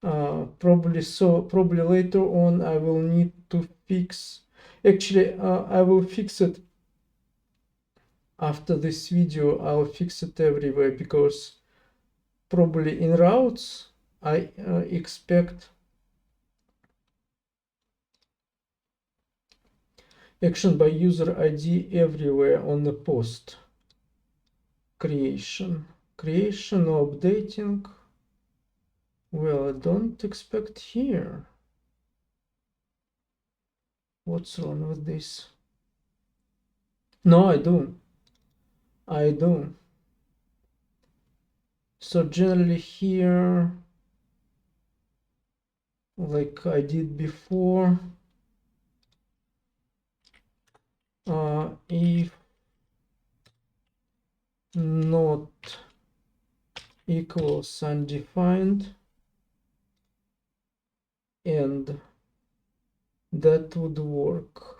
Probably later on I will need to fix, actually I will fix it after this video. I'll fix it everywhere, because probably in routes I expect action by user ID everywhere on the post creation or updating. Well, I don't expect here. What's wrong with this? No, I do. So generally here, like I did before, if not equals undefined, and that would work.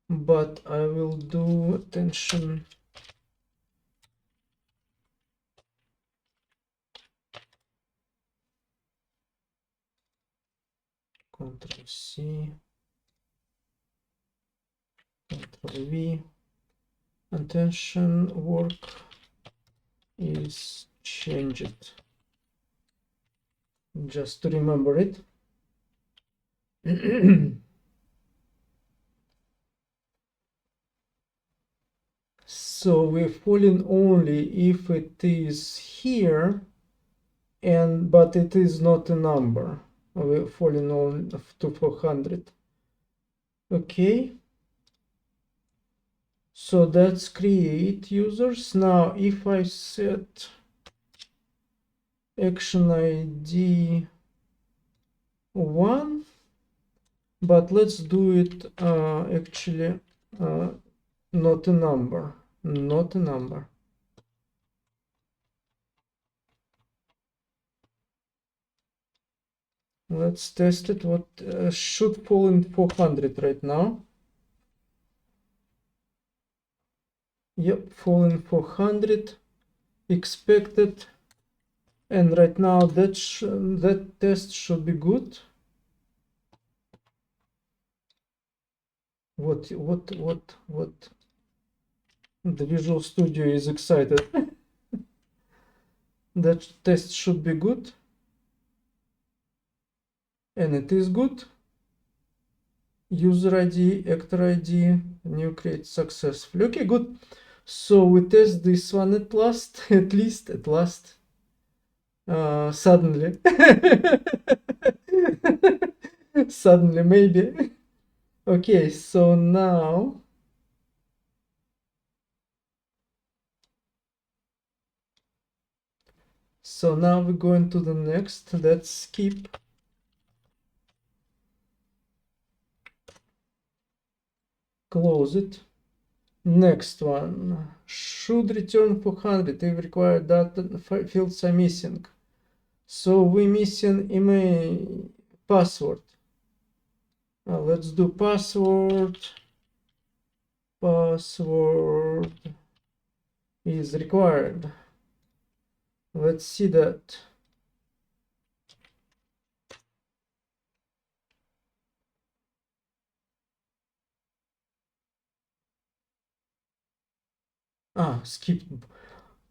But I will do attention Ctrl C, Ctrl V. Attention work is changed, just to remember it. So we're falling only if it is here, but it is not a number. We're falling on to 400. Okay. So that's create users. Now, if I set action ID 1, but let's do it actually not a number. Let's test it. What should fall in 400 right now? Yep, fall in 400 expected, and right now that test should be good. What? The Visual Studio is excited. That test should be good, and it is good. User ID, actor ID, new create successfully. Okay, good. So we test this one at last, at last. Suddenly. Suddenly, maybe. Okay, so now So now we're going to the next. Let's skip. Close it. Next one. Should return 400 if required data fields are missing. So we're missing email password. Let's do password. Password is required. Let's see that. Skip.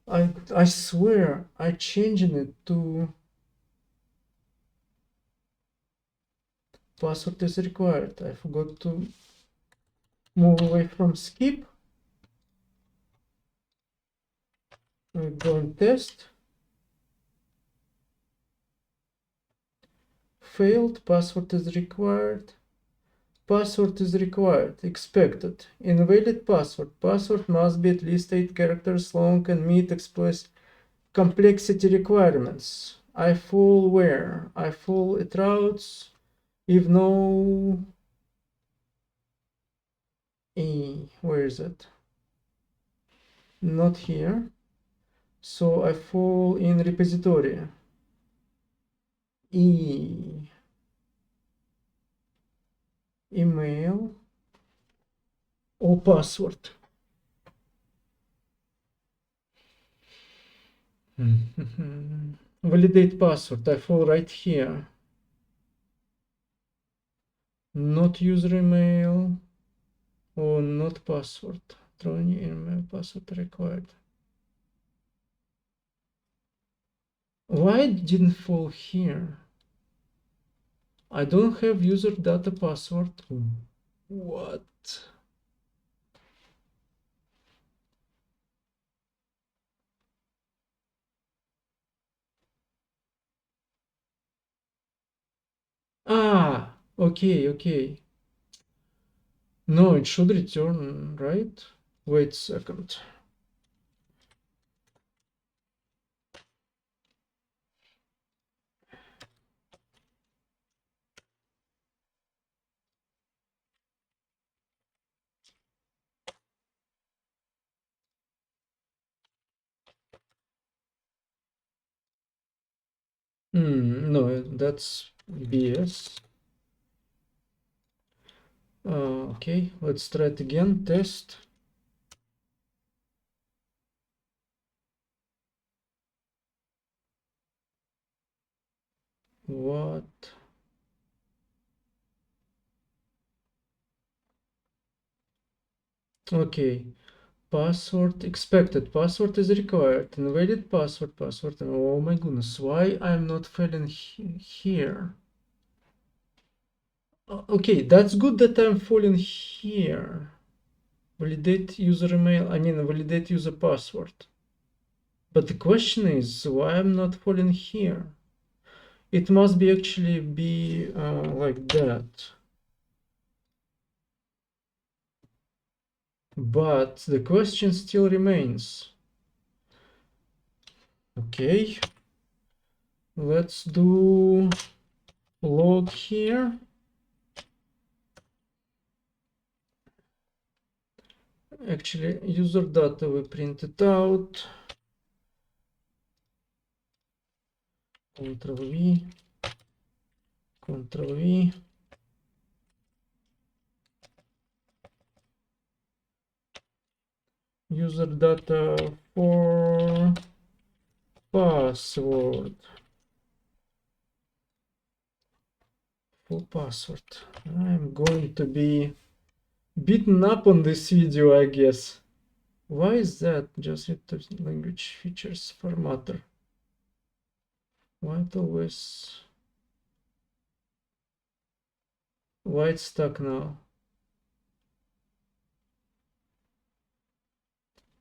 I swear I changing it to password is required. I forgot to move away from skip. We go and test. Failed. Password is required. Password is required. Expected. Invalid password. Password must be at least 8 characters long and meet explicit complexity requirements. I fall where? I fall at routes. If no... where is it? Not here. So I fall in repository. Email or password. Validate password. I fall right here. Not user email or not password. Drawing email password required. Why didn't fall here? I don't have user data password. What? Okay. No, it should return, right? Wait a second. No, that's BS. Okay, let's try it again. Test. What? Okay. Password expected. Password is required. Invalid password. Password. Oh my goodness. Why I'm not failing here? Okay, that's good that I'm falling here. Validate user email. I mean, validate user password. But the question is why I'm not falling here? It must be actually be like that. But the question still remains. Okay, let's do log here. Actually, user data we print it out. Ctrl V, Ctrl V. User data for password. For password. I'm going to be beaten up on this video, I guess. Why is that? Just language features formatter. Why it always... Why it's stuck now?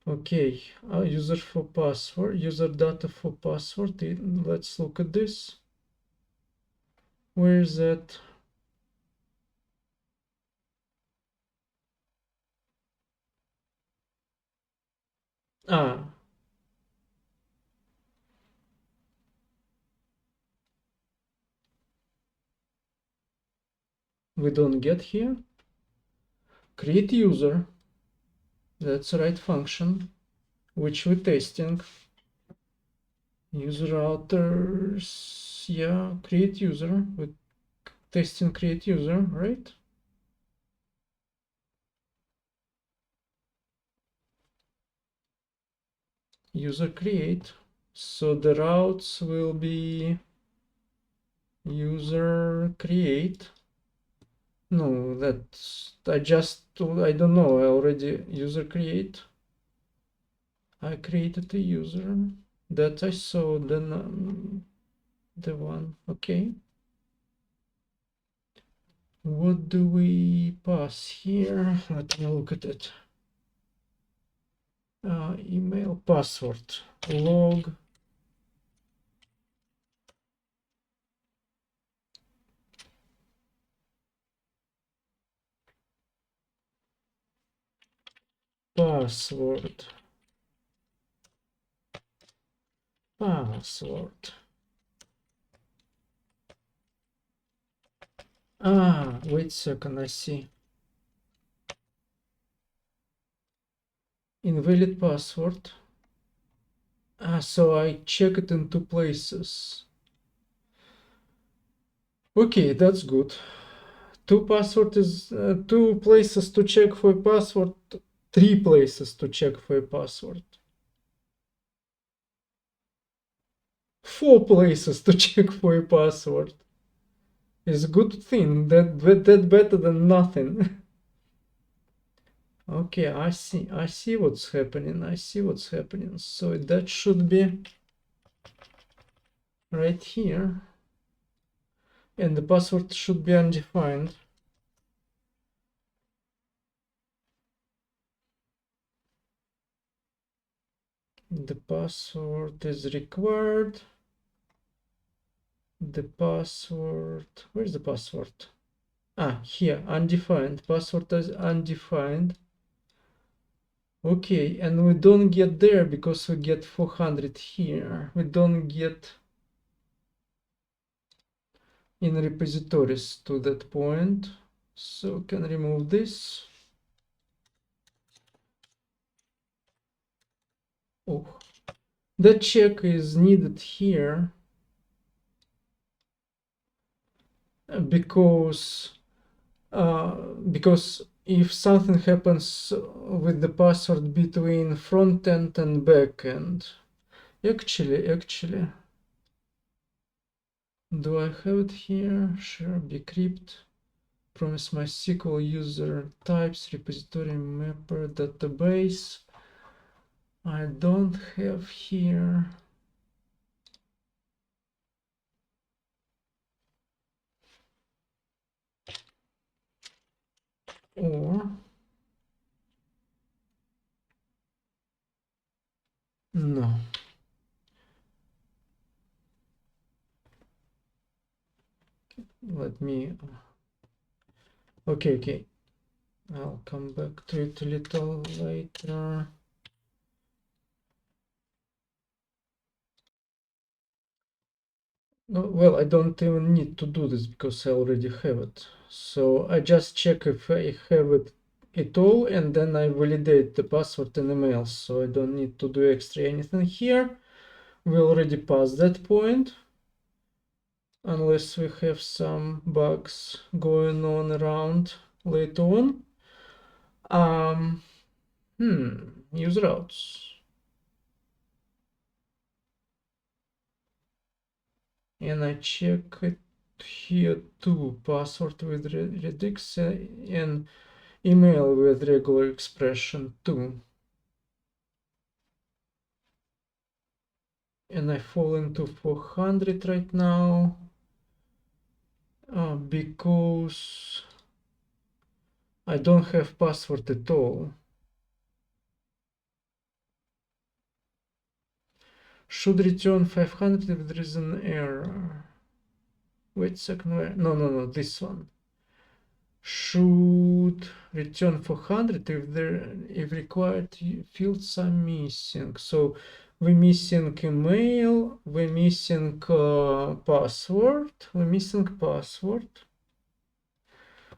Okay, user for password, user data for password. Let's look at this. Where is that? Ah, we don't get here. Create user, that's the right function, which we're testing. User routers, yeah, create user, we're testing create user, right? User create, so the routes will be user create. No, that's, I don't know, I already user create. I created a user that I saw, then the one, okay. What do we pass here? Let me look at it. Email password, log password. Wait a second, I see. Invalid password. So I check it in two places. Okay, that's good. Two places to check for a password, three places to check for a password. 4 places to check for a password. Is a good thing. That better than nothing. Okay, I see what's happening. So that should be right here. And the password should be undefined. The password is required. The password, where's the password? Here, undefined. Password is undefined. Okay, and we don't get there because we get 400 here. We don't get in repositories to that point. So can remove this. Oh, that check is needed here because if something happens with the password between front end and back end, actually, do I have it here? Sure, decrypt, promise MySQL user types, repository mapper, database. I don't have here. Or no. Let me. Okay. I'll come back to it a little later. No, well, I don't even need to do this because I already have it. So I just check if I have it at all, and then I validate the password in email. So I don't need to do extra anything here. We already passed that point. Unless we have some bugs going on around later on. Use routes. And I check it here too, password with redux and email with regular expression too. And I fall into 400 right now because I don't have password at all. Should return 500 if there is an error. Wait a second, where? No, this one. Should return 400 if required fields are missing. So we're missing email, we're missing password,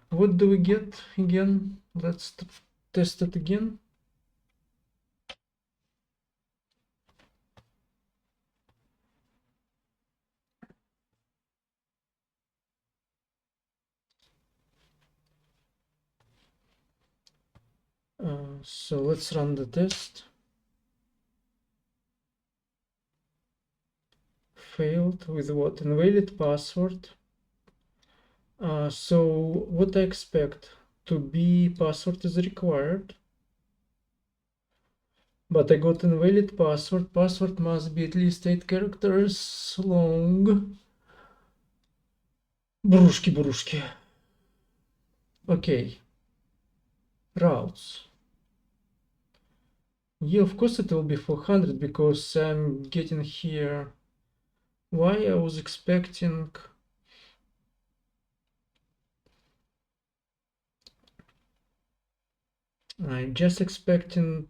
What do we get again? Let's test it again. So let's run the test. Failed with what? Invalid password. So what I expect to be password is required, but I got invalid password. Password must be at least 8 characters long. Брушки. Okay. Routes. Yeah, of course it will be 400 because I'm getting here. Why I was expecting. I'm just expecting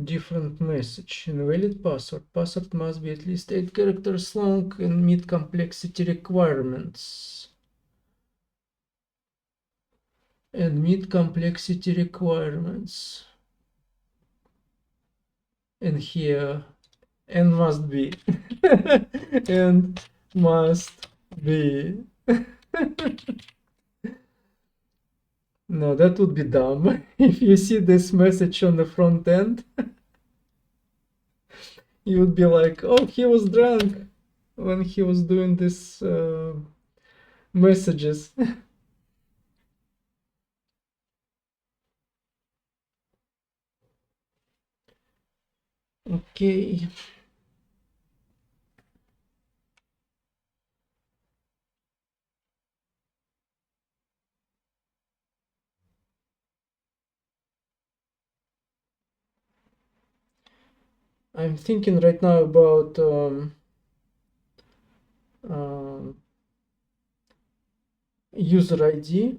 different message. Invalid password. Password must be at least 8 characters long and meet complexity requirements. And meet complexity requirements. And here, and must be. And must be. No, that would be dumb. If you see this message on the front end, you would be like, oh, he was drunk when he was doing this messages. Okay. I'm thinking right now about um, user ID,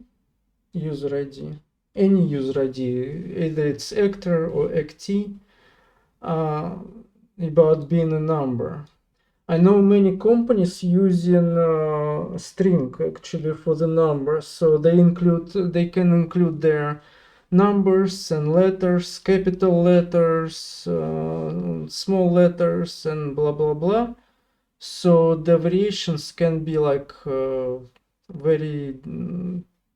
any user ID, either it's actor or act, about being a number. I know many companies using string actually for the numbers, so they can include their numbers and letters, capital letters, small letters, and blah blah blah. So the variations can be like very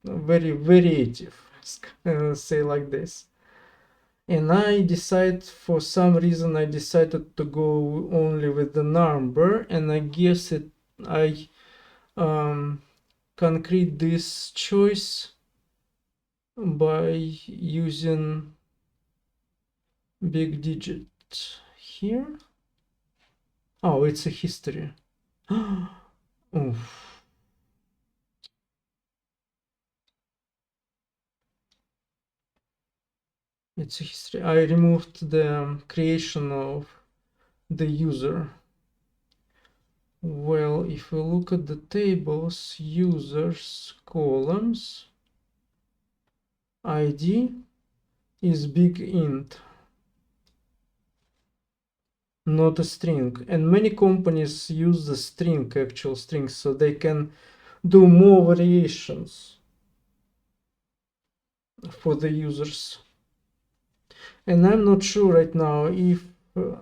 very variative, say like this. And for some reason I decided to go only with the number, and I guess I concrete this choice by using big digit here. Oh, it's a history. Oof. It's a history. I removed the creation of the user. Well, if we look at the tables, users, columns, ID is big int, not a string. And many companies use the string, actual string, so they can do more variations for the users. And I'm not sure right now if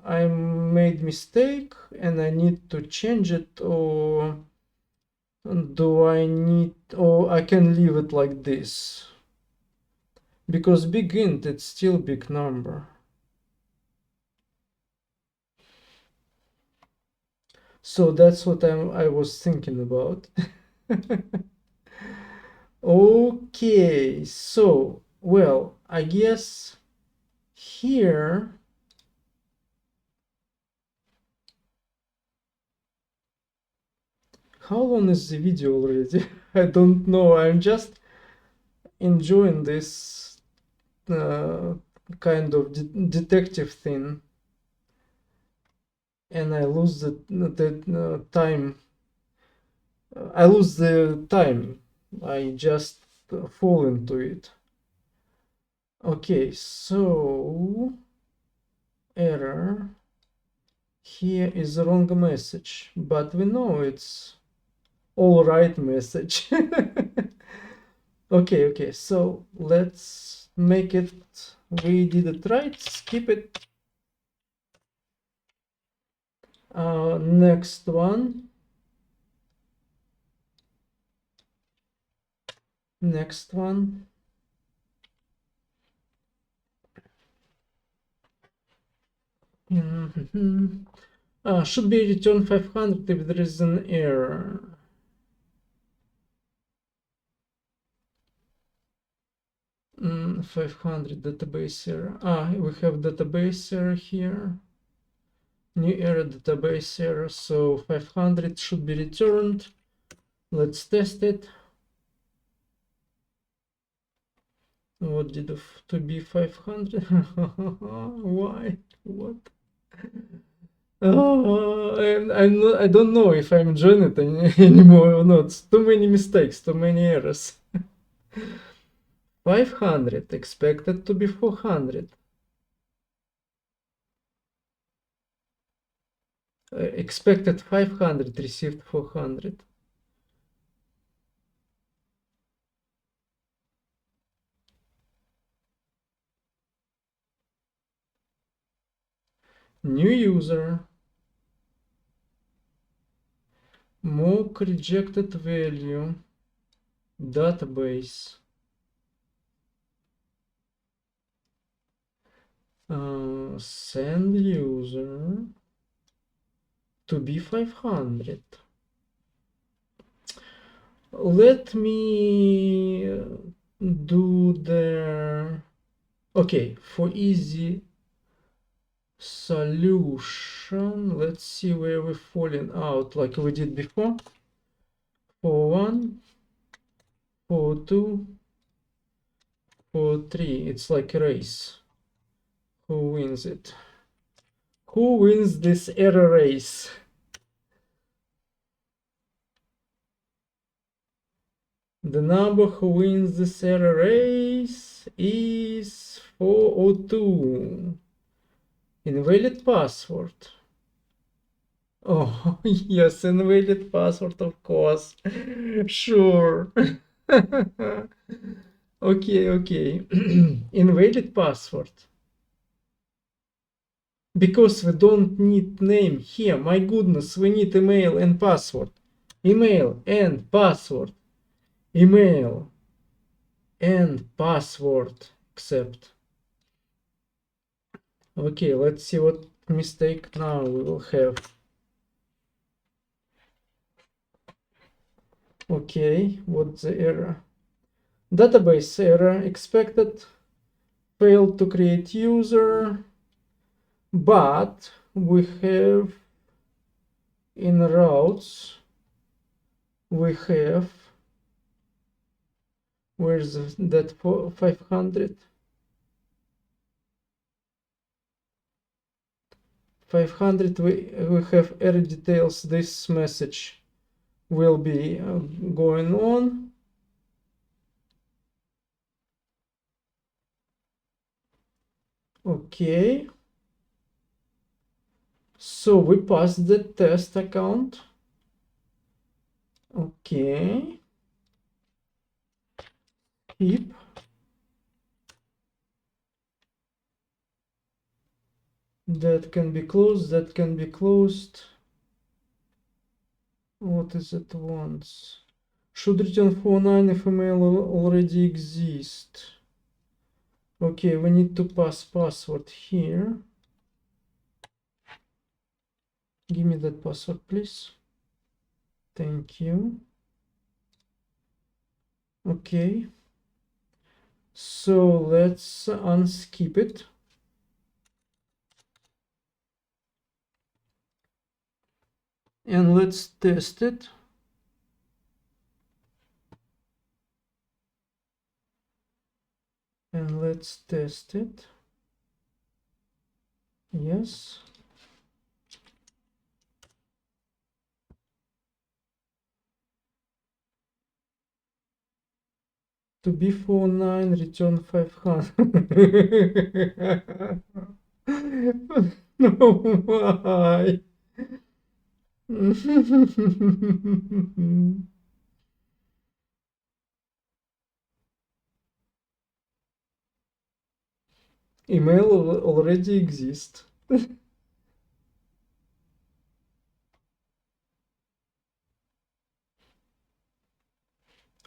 I made mistake and I need to change it, or do I need, or I can leave it like this, because big int, it's still big number. So that's what I was thinking about. Okay, so well, I guess here how long is the video already? I don't know. I'm just enjoying this kind of detective thing, and I lose the time. I lose the time. I just fall into it. Okay, so error. Here is the wrong message, but we know it's all right message. Okay, so let's make it, we did it right, skip it. Next one. Next one. Should be return 500 if there is an error. 500 database error. We have database error here. New error, database error. So 500 should be returned. Let's test it. What did to be 500? Why? What? I don't know if I'm joining it anymore or not. Too many mistakes, too many errors. 500 expected to be 400. Expected 500, received 400. New user. Mock rejected value. Database. Send user to be 500. Let me do the, okay, for easy solution, let's see where we're falling out like we did before. 4-1, 4-2, 4-3. It's like a race. Who wins it? Who wins this error race? The number who wins this error race is 402. Invalid password. Oh, yes, invalid password, of course. Sure. Okay. Invalid password. Because we don't need name here. My goodness, we need email and password. Email and password. Email and password. Accept. Okay, let's see what mistake now we will have. Okay, what's the error? Database error expected. Failed to create user. But we have in routes, we have, where's that 500? 500, we have error details. This message will be going on. Okay. So we passed the test account. Okay. Keep. That can be closed. That can be closed. What is it once? Should return 49 if email already exists. Okay, we need to pass password here. Give me that password, please. Thank you. Okay. So let's unskip it. And let's test it. And let's test it. Yes. To be 49, return 500. No, why? Email already exists.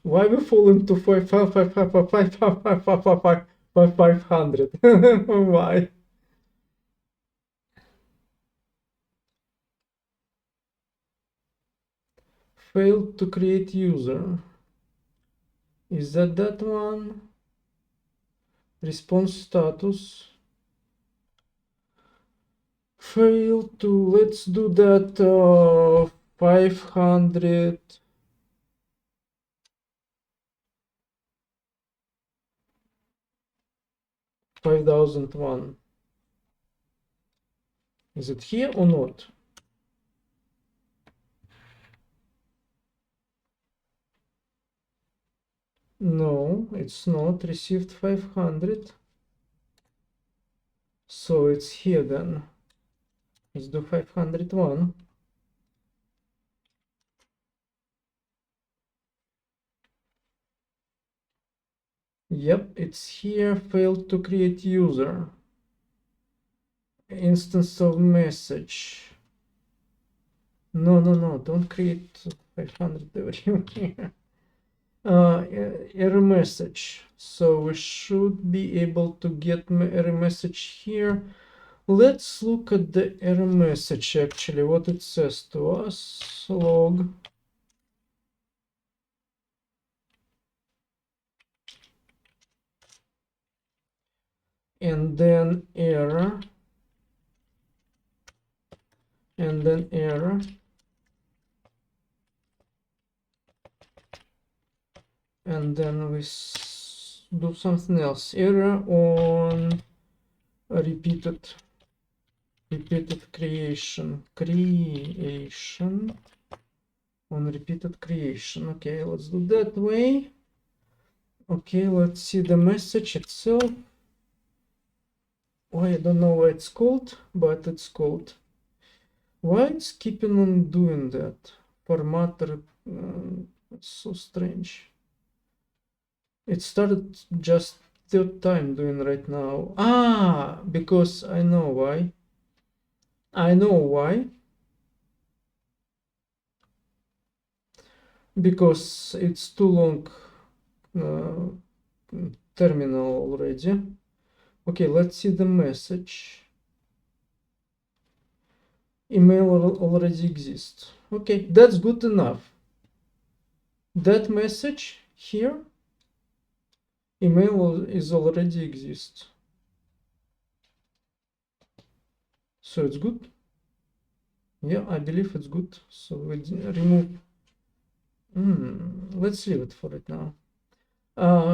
Why we fall into 500? Why? Failed to create user. Is that one? Response status. Failed to, let's do that 500. 5001. Is it here or not? No, it's not. Received 500. So it's here then. Let's do 501. Yep, it's here. Failed to create user. Instance of message. No, don't create 500 everywhere. Error message. So we should be able to get error message here. Let's look at the error message actually, what it says to us. Log. And then error. And then error. And then we do something else. Error on repeated creation on repeated creation. Okay, let's do that way. Okay, let's see the message itself. Oh, I don't know why it's called, but it's called. Why it's keeping on doing that? Formatter, it's so strange. It started just third time doing right now. Ah, because I know why. I know why. Because it's too long terminal already. Okay, let's see the message. Email already exists. Okay, that's good enough. That message here, email is already exists. So it's good. Yeah, I believe it's good. So we remove. Let's leave it for it now.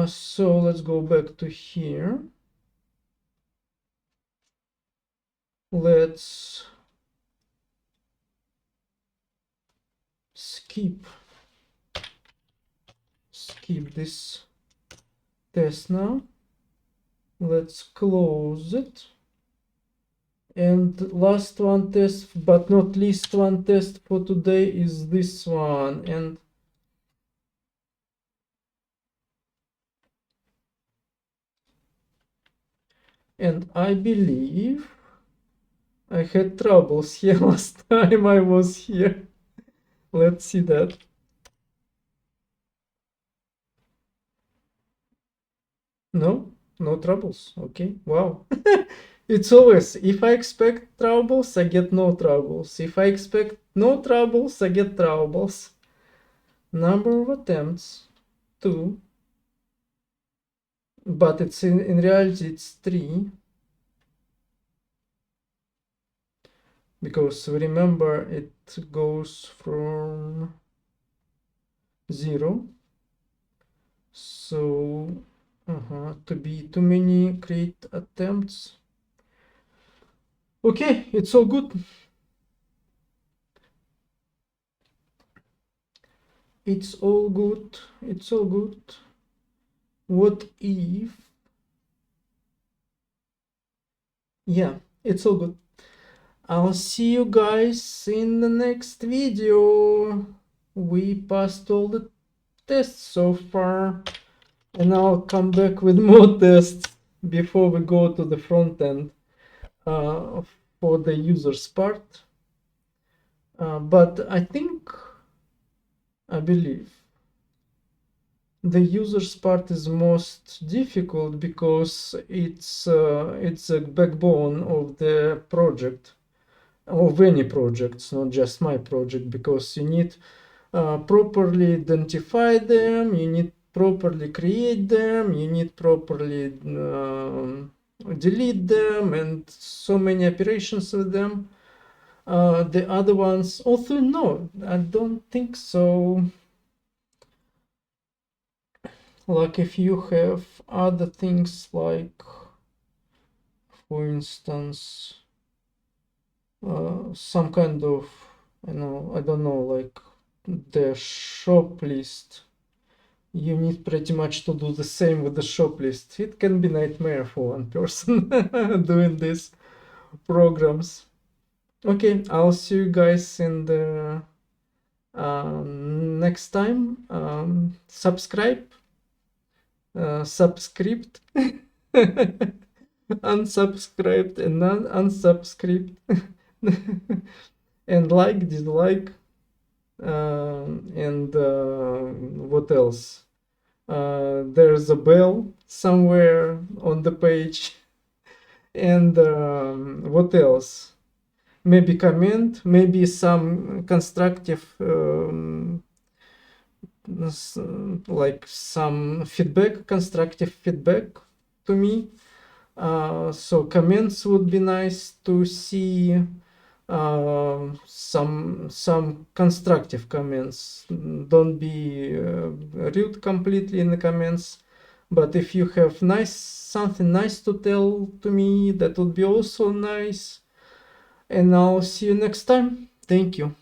So let's go back to here. Let's skip this test now. Let's close it. And last one test, but not least one test for today is this one. And I believe I had troubles here last time I was here. Let's see that. No troubles. Okay, wow. It's always, if I expect troubles, I get no troubles. If I expect no troubles, I get troubles. Number of attempts, 2. But it's in reality, it's 3. Because remember, it goes from 0. So, to be too many create attempts. Okay, it's all good. It's all good. It's all good. What if? Yeah, it's all good. I'll see you guys in the next video. We passed all the tests so far, and I'll come back with more tests. before we go to the front end for the users part. But I believe the users part is most difficult because it's a backbone of the project, of any projects, not just my project, because you need properly identify them, you need properly create them, you need properly delete them, and so many operations with them. The other ones also, no, I don't think so. Like if you have other things like, for instance, some kind of, I don't know, like the shop list, you need pretty much to do the same with the shop list. It can be nightmare for one person doing these programs. Okay, I'll see you guys in the next time. Subscribe, subscript, unsubscribed and unsubscribed, and like, dislike, and what else? There's a bell somewhere on the page. And what else? Maybe comment, maybe some constructive, like some feedback, constructive feedback to me. So comments would be nice to see. Some constructive comments. Don't be rude completely in the comments, but if you have something nice to tell to me, that would be also nice. And I'll see you next time. Thank you.